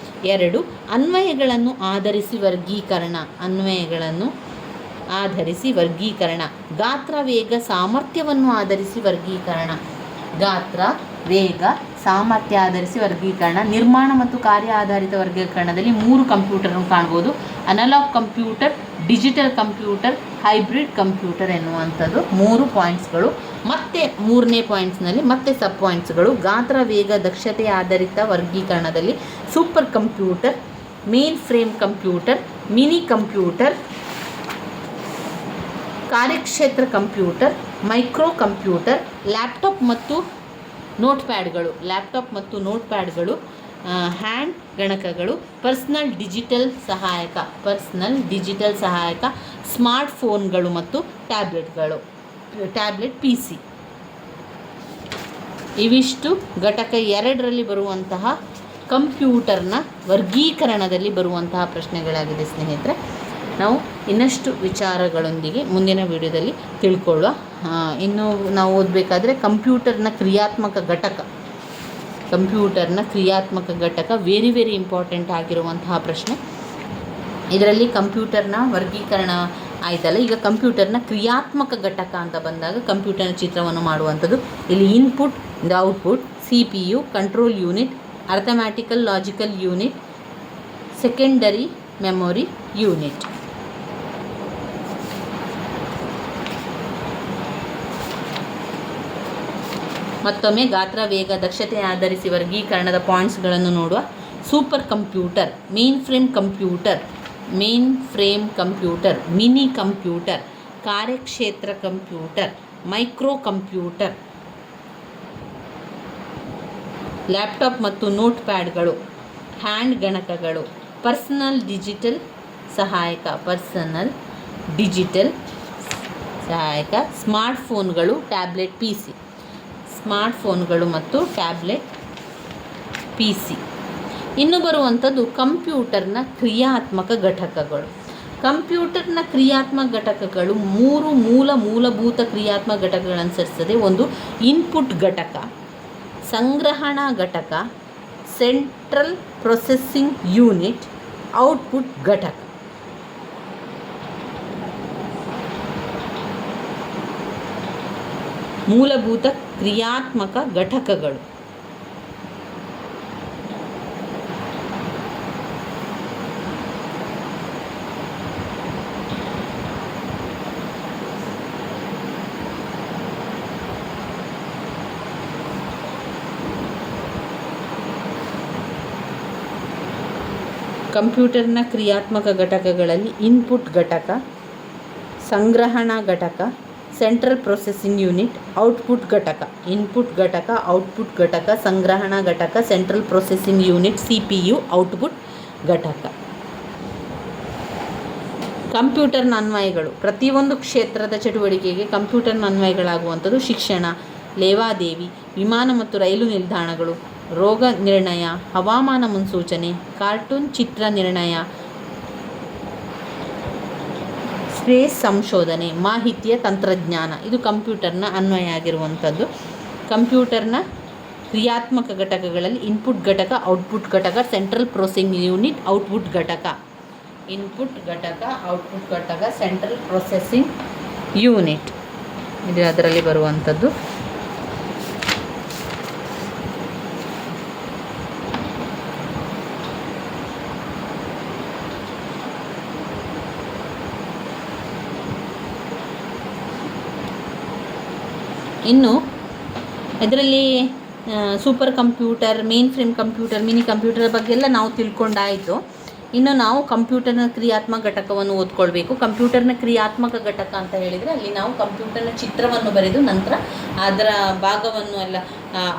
Speaker 1: 2 ಅನ್ವಯಗಳನ್ನು ಆಧರಿಸಿ ವರ್ಗೀಕರಣ. ಗಾತ್ರ, ವೇಗ, ಸಾಮರ್ಥ್ಯವನ್ನು ಆಧರಿಸಿ ವರ್ಗೀಕರಣ. ನಿರ್ಮಾಣ ಮತ್ತು ಕಾರ್ಯ ಆಧಾರಿತ ವರ್ಗೀಕರಣದಲ್ಲಿ 3 ಕಂಪ್ಯೂಟರನ್ನು ಕಾಣ್ಬೋದು. Analog computer, digital computer, hybrid computer ಎನ್ನುವಂಥದ್ದು 3 ಪಾಯಿಂಟ್ಸ್ಗಳು. ಮತ್ತೆ 3ನೇ ಪಾಯಿಂಟ್ಸ್ನಲ್ಲಿ ಮತ್ತೆ ಸಬ್ ಪಾಯಿಂಟ್ಸ್ಗಳು. ಗಾತ್ರ, ವೇಗ, ದಕ್ಷತೆ ಆಧಾರಿತ ವರ್ಗೀಕರಣದಲ್ಲಿ super computer, main frame computer, mini computer, ಕಾರ್ಯಕ್ಷೇತ್ರ ಕಂಪ್ಯೂಟರ್, ಮೈಕ್ರೋ ಕಂಪ್ಯೂಟರ್, ಲ್ಯಾಪ್ಟಾಪ್ ಮತ್ತು ನೋಟ್ ಪ್ಯಾಡ್ಗಳು, ಹ್ಯಾಂಡ್ ಗಣಕಗಳು, ಪರ್ಸನಲ್ ಡಿಜಿಟಲ್ ಸಹಾಯಕ, ಸ್ಮಾರ್ಟ್ಫೋನ್ಗಳು ಮತ್ತು ಟ್ಯಾಬ್ಲೆಟ್ PC. ಇವಿಷ್ಟು ಘಟಕ 2ರಲ್ಲಿ ಬರುವಂತಹ ಕಂಪ್ಯೂಟರ್ನ ವರ್ಗೀಕರಣದಲ್ಲಿ ಬರುವಂತಹ ಪ್ರಶ್ನೆಗಳಾಗಿದೆ ಸ್ನೇಹಿತರೆ. ನಾವು ಇನ್ನಷ್ಟು ವಿಚಾರಗಳೊಂದಿಗೆ ಮುಂದಿನ ವಿಡಿಯೋದಲ್ಲಿ ತಿಳ್ಕೊಳ್ಳುವ. ಇನ್ನು ನಾವು ಓದಬೇಕಾದ್ರೆ ಕಂಪ್ಯೂಟರ್ನ ಕ್ರಿಯಾತ್ಮಕ ಘಟಕ ವೆರಿ ಇಂಪಾರ್ಟೆಂಟ್ ಆಗಿರುವಂತಹ ಪ್ರಶ್ನೆ. ಇದರಲ್ಲಿ ಕಂಪ್ಯೂಟರ್ನ ವರ್ಗೀಕರಣ ಆಯ್ತಲ್ಲ, ಈಗ ಕಂಪ್ಯೂಟರ್ನ ಕ್ರಿಯಾತ್ಮಕ ಘಟಕ ಅಂತ ಬಂದಾಗ ಕಂಪ್ಯೂಟರ್ನ ಚಿತ್ರವನ್ನು ಮಾಡುವಂಥದ್ದು. ಇಲ್ಲಿ input, output, CPU, control unit, arithmetical logical unit, secondary memory unit. ಮತ್ತೊಮ್ಮೆ ಗಾತ್ರ, ವೇಗ, ದಕ್ಷತೆ ಆಧರಿಸಿ ವರ್ಗೀಕರಣದ ಪಾಯಿಂಟ್ಸ್ಗಳನ್ನು ನೋಡುವ. Super computer, main frame computer, mini computer, ಕಾರ್ಯಕ್ಷೇತ್ರ ಕಂಪ್ಯೂಟರ್, ಮೈಕ್ರೋ ಕಂಪ್ಯೂಟರ್, ಲ್ಯಾಪ್ಟಾಪ್ ಮತ್ತು ನೋಟ್ ಪ್ಯಾಡ್ಗಳು, ಹ್ಯಾಂಡ್ ಗಣಕಗಳು, ಪರ್ಸನಲ್ ಡಿಜಿಟಲ್ ಸಹಾಯಕ, ಸ್ಮಾರ್ಟ್ಫೋನ್ಗಳು, ಟ್ಯಾಬ್ಲೆಟ್ PC. ಇನ್ನು ಬರುವಂಥದ್ದು ಕಂಪ್ಯೂಟರ್ನ ಕ್ರಿಯಾತ್ಮಕ ಘಟಕಗಳು. ಕಂಪ್ಯೂಟರ್ನ ಕ್ರಿಯಾತ್ಮಕ ಘಟಕಗಳು 3 ಮೂಲಭೂತ ಕ್ರಿಯಾತ್ಮಕ ಘಟಕಗಳನ್ನು ಸೇರಿಸ್ತದೆ. ಒಂದು ಇನ್ಪುಟ್ ಘಟಕ, ಸಂಗ್ರಹಣಾ ಘಟಕ, ಸೆಂಟ್ರಲ್ ಪ್ರೊಸೆಸಿಂಗ್ ಯೂನಿಟ್, ಔಟ್ಪುಟ್ ಘಟಕ. ಮೂಲಭೂತ ಕ್ರಿಯಾತ್ಮಕ ಘಟಕಗಳು ಕಂಪ್ಯೂಟರ್ನ ಕ್ರಿಯಾತ್ಮಕ ಘಟಕಗಳಲ್ಲಿ ಇನ್ಪುಟ್ ಘಟಕ, ಸಂಗ್ರಹಣಾ ಘಟಕ, ಸೆಂಟ್ರಲ್ ಪ್ರೊಸೆಸಿಂಗ್ ಯೂನಿಟ್, ಔಟ್ಪುಟ್ ಘಟಕ. ಇನ್ಪುಟ್ ಘಟಕ, ಔಟ್ಪುಟ್ ಘಟಕ, ಸಂಗ್ರಹಣಾ ಘಟಕ, central processing unit, CPU, output ಘಟಕ. ಕಂಪ್ಯೂಟರ್ನ ಅನ್ವಯಗಳು. ಪ್ರತಿಯೊಂದು ಕ್ಷೇತ್ರದ ಚಟುವಟಿಕೆಗೆ ಕಂಪ್ಯೂಟರ್ನ ಅನ್ವಯಗಳಾಗುವಂಥದ್ದು ಶಿಕ್ಷಣ, ಲೇವಾದೇವಿ, ವಿಮಾನ ಮತ್ತು ರೈಲು ನಿಲ್ದಾಣಗಳು, ರೋಗ ನಿರ್ಣಯ, ಹವಾಮಾನ ಮುನ್ಸೂಚನೆ, ಕಾರ್ಟೂನ್ ಚಿತ್ರ ನಿರ್ಣಯ, ಸ್ಪೇಸ್ ಸಂಶೋಧನೆ, ಮಾಹಿತಿಯ ತಂತ್ರಜ್ಞಾನ. ಇದು ಕಂಪ್ಯೂಟರ್ನ ಅನ್ವಯ ಆಗಿರುವಂಥದ್ದು. ಕಂಪ್ಯೂಟರ್ನ ಕ್ರಿಯಾತ್ಮಕ ಘಟಕಗಳಲ್ಲಿ ಇನ್ಪುಟ್ ಘಟಕ, ಔಟ್ಪುಟ್ ಘಟಕ, ಸೆಂಟ್ರಲ್ ಪ್ರೊಸೆಸಿಂಗ್ ಯೂನಿಟ್, ಔಟ್ಪುಟ್ ಘಟಕ. ಇನ್ಪುಟ್ ಘಟಕ, ಔಟ್ಪುಟ್ ಘಟಕ, ಸೆಂಟ್ರಲ್ ಪ್ರೊಸೆಸಿಂಗ್ ಯೂನಿಟ್ ಇದು ಅದರಲ್ಲಿ ಬರುವಂಥದ್ದು. ಇನ್ನು ಇದರಲ್ಲಿ super computer, main frame computer, mini computer ಬಗ್ಗೆ ಎಲ್ಲ ನಾವು ತಿಳ್ಕೊಂಡಾಯಿತು. ಇನ್ನು ನಾವು ಕಂಪ್ಯೂಟರ್ನ ಕ್ರಿಯಾತ್ಮಕ ಘಟಕವನ್ನು ಓದ್ಕೊಳ್ಬೇಕು. ಕಂಪ್ಯೂಟರ್ನ ಕ್ರಿಯಾತ್ಮಕ ಘಟಕ ಅಂತ ಹೇಳಿದರೆ ಅಲ್ಲಿ ನಾವು ಕಂಪ್ಯೂಟರ್ನ ಚಿತ್ರವನ್ನು ಬರೆದು ನಂತರ ಅದರ ಭಾಗವನ್ನು ಎಲ್ಲ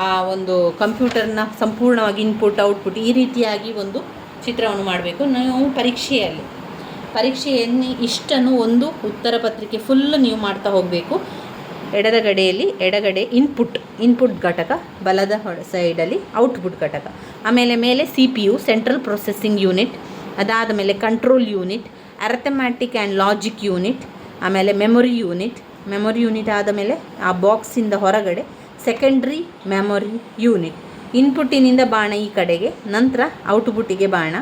Speaker 1: ಆ ಒಂದು ಕಂಪ್ಯೂಟರ್ನ ಸಂಪೂರ್ಣವಾಗಿ ಇನ್ಪುಟ್, ಔಟ್ಪುಟ್ ಈ ರೀತಿಯಾಗಿ ಒಂದು ಚಿತ್ರವನ್ನು ಮಾಡಬೇಕು. ನಾವು ಪರೀಕ್ಷೆಯಲ್ಲಿ ಇಷ್ಟನ್ನು ಒಂದು ಉತ್ತರ ಪತ್ರಿಕೆ ಫುಲ್ಲು ನೀವು ಮಾಡ್ತಾ ಹೋಗಬೇಕು. ಎಡಗಡೆ ಇನ್ಪುಟ್ ಘಟಕ, ಬಲದ ಸೈಡಲ್ಲಿ ಔಟ್ಪುಟ್ ಘಟಕ, ಆಮೇಲೆ ಮೇಲೆ CPU ಸೆಂಟ್ರಲ್ ಪ್ರೊಸೆಸಿಂಗ್ ಯೂನಿಟ್, ಅದಾದ ಮೇಲೆ control unit, ಅರ್ಥಮ್ಯಾಟಿಕ್ and logic unit, ಆಮೇಲೆ ಮೆಮೊರಿ ಯೂನಿಟ್ ಆದಮೇಲೆ ಆ ಬಾಕ್ಸಿಂದ ಹೊರಗಡೆ ಸೆಕೆಂಡ್ರಿ ಮೆಮೊರಿ ಯೂನಿಟ್. ಇನ್ಪುಟ್ಟಿನಿಂದ ಬಾಣ ಈ ಕಡೆಗೆ, ನಂತರ ಔಟ್ಪುಟ್ಟಿಗೆ ಬಾಣ.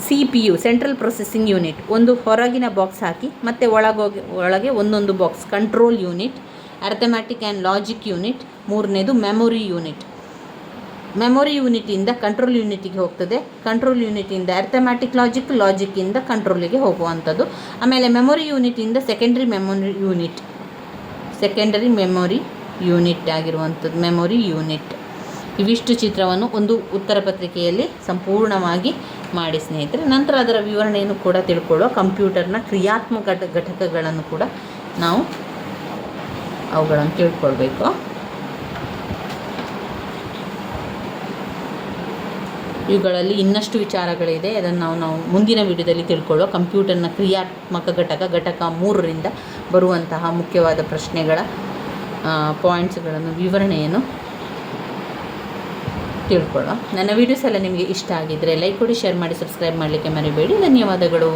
Speaker 1: CPU ಸೆಂಟ್ರಲ್ ಪ್ರೊಸೆಸಿಂಗ್ ಯೂನಿಟ್ ಒಂದು ಹೊರಗಿನ ಬಾಕ್ಸ್ ಹಾಕಿ ಮತ್ತು ಒಳಗೆ ಒಂದೊಂದು box control unit, ಅರ್ಥಮ್ಯಾಟಿಕ್ and logic unit. ಮೂರನೇದು ಮೆಮೊರಿ ಯೂನಿಟಿಂದ ಕಂಟ್ರೋಲ್ ಯೂನಿಟಿಗೆ ಹೋಗ್ತದೆ, ಕಂಟ್ರೋಲ್ ಯೂನಿಟಿಂದ ಅರ್ಥಮ್ಯಾಟಿಕ್ ಲಾಜಿಕ್ಕಿಂದ ಕಂಟ್ರೋಲಿಗೆ ಹೋಗುವಂಥದ್ದು. ಆಮೇಲೆ ಮೆಮೊರಿ ಯೂನಿಟಿಂದ ಸೆಕೆಂಡರಿ ಮೆಮೊರಿ ಯೂನಿಟ್ ಆಗಿರುವಂಥದ್ದು ಮೆಮೊರಿ ಯೂನಿಟ್. ಇವಿಷ್ಟು ಚಿತ್ರವನ್ನು ಒಂದು ಉತ್ತರ ಪತ್ರಿಕೆಯಲ್ಲಿ ಸಂಪೂರ್ಣವಾಗಿ ಮಾಡಿ ಸ್ನೇಹಿತರೆ. ನಂತರ ಅದರ ವಿವರಣೆಯನ್ನು ಕೂಡ ತಿಳ್ಕೊಳ್ಳುವ. ಕಂಪ್ಯೂಟರ್ನ ಕ್ರಿಯಾತ್ಮಕ ಘಟಕಗಳನ್ನು ಕೂಡ ನಾವು ಅವುಗಳನ್ನು ತಿಳ್ಕೊಳ್ಬೇಕು. ಇವುಗಳಲ್ಲಿ ಇನ್ನಷ್ಟು ವಿಚಾರಗಳಿದೆ, ಅದನ್ನು ನಾವು ಮುಂದಿನ ವಿಡಿಯೋದಲ್ಲಿ ತಿಳ್ಕೊಳ್ಳುವ. ಕಂಪ್ಯೂಟರ್ನ ಕ್ರಿಯಾತ್ಮಕ ಘಟಕ 3ರಿಂದ ಬರುವಂತಹ ಮುಖ್ಯವಾದ ಪ್ರಶ್ನೆಗಳ ಪಾಯಿಂಟ್ಸ್ಗಳನ್ನು, ವಿವರಣೆಯನ್ನು ತಿಳ್ಕೊಳ್ಳುವ. ನನ್ನ ವೀಡಿಯೋಸ್ ಎಲ್ಲ ನಿಮಗೆ ಇಷ್ಟ ಆಗಿದ್ದರೆ ಲೈಕ್ ಕೊಡಿ, ಶೇರ್ ಮಾಡಿ, ಸಬ್ಸ್ಕ್ರೈಬ್ ಮಾಡಲಿಕ್ಕೆ ಮರಿಬೇಡಿ. ಧನ್ಯವಾದಗಳು.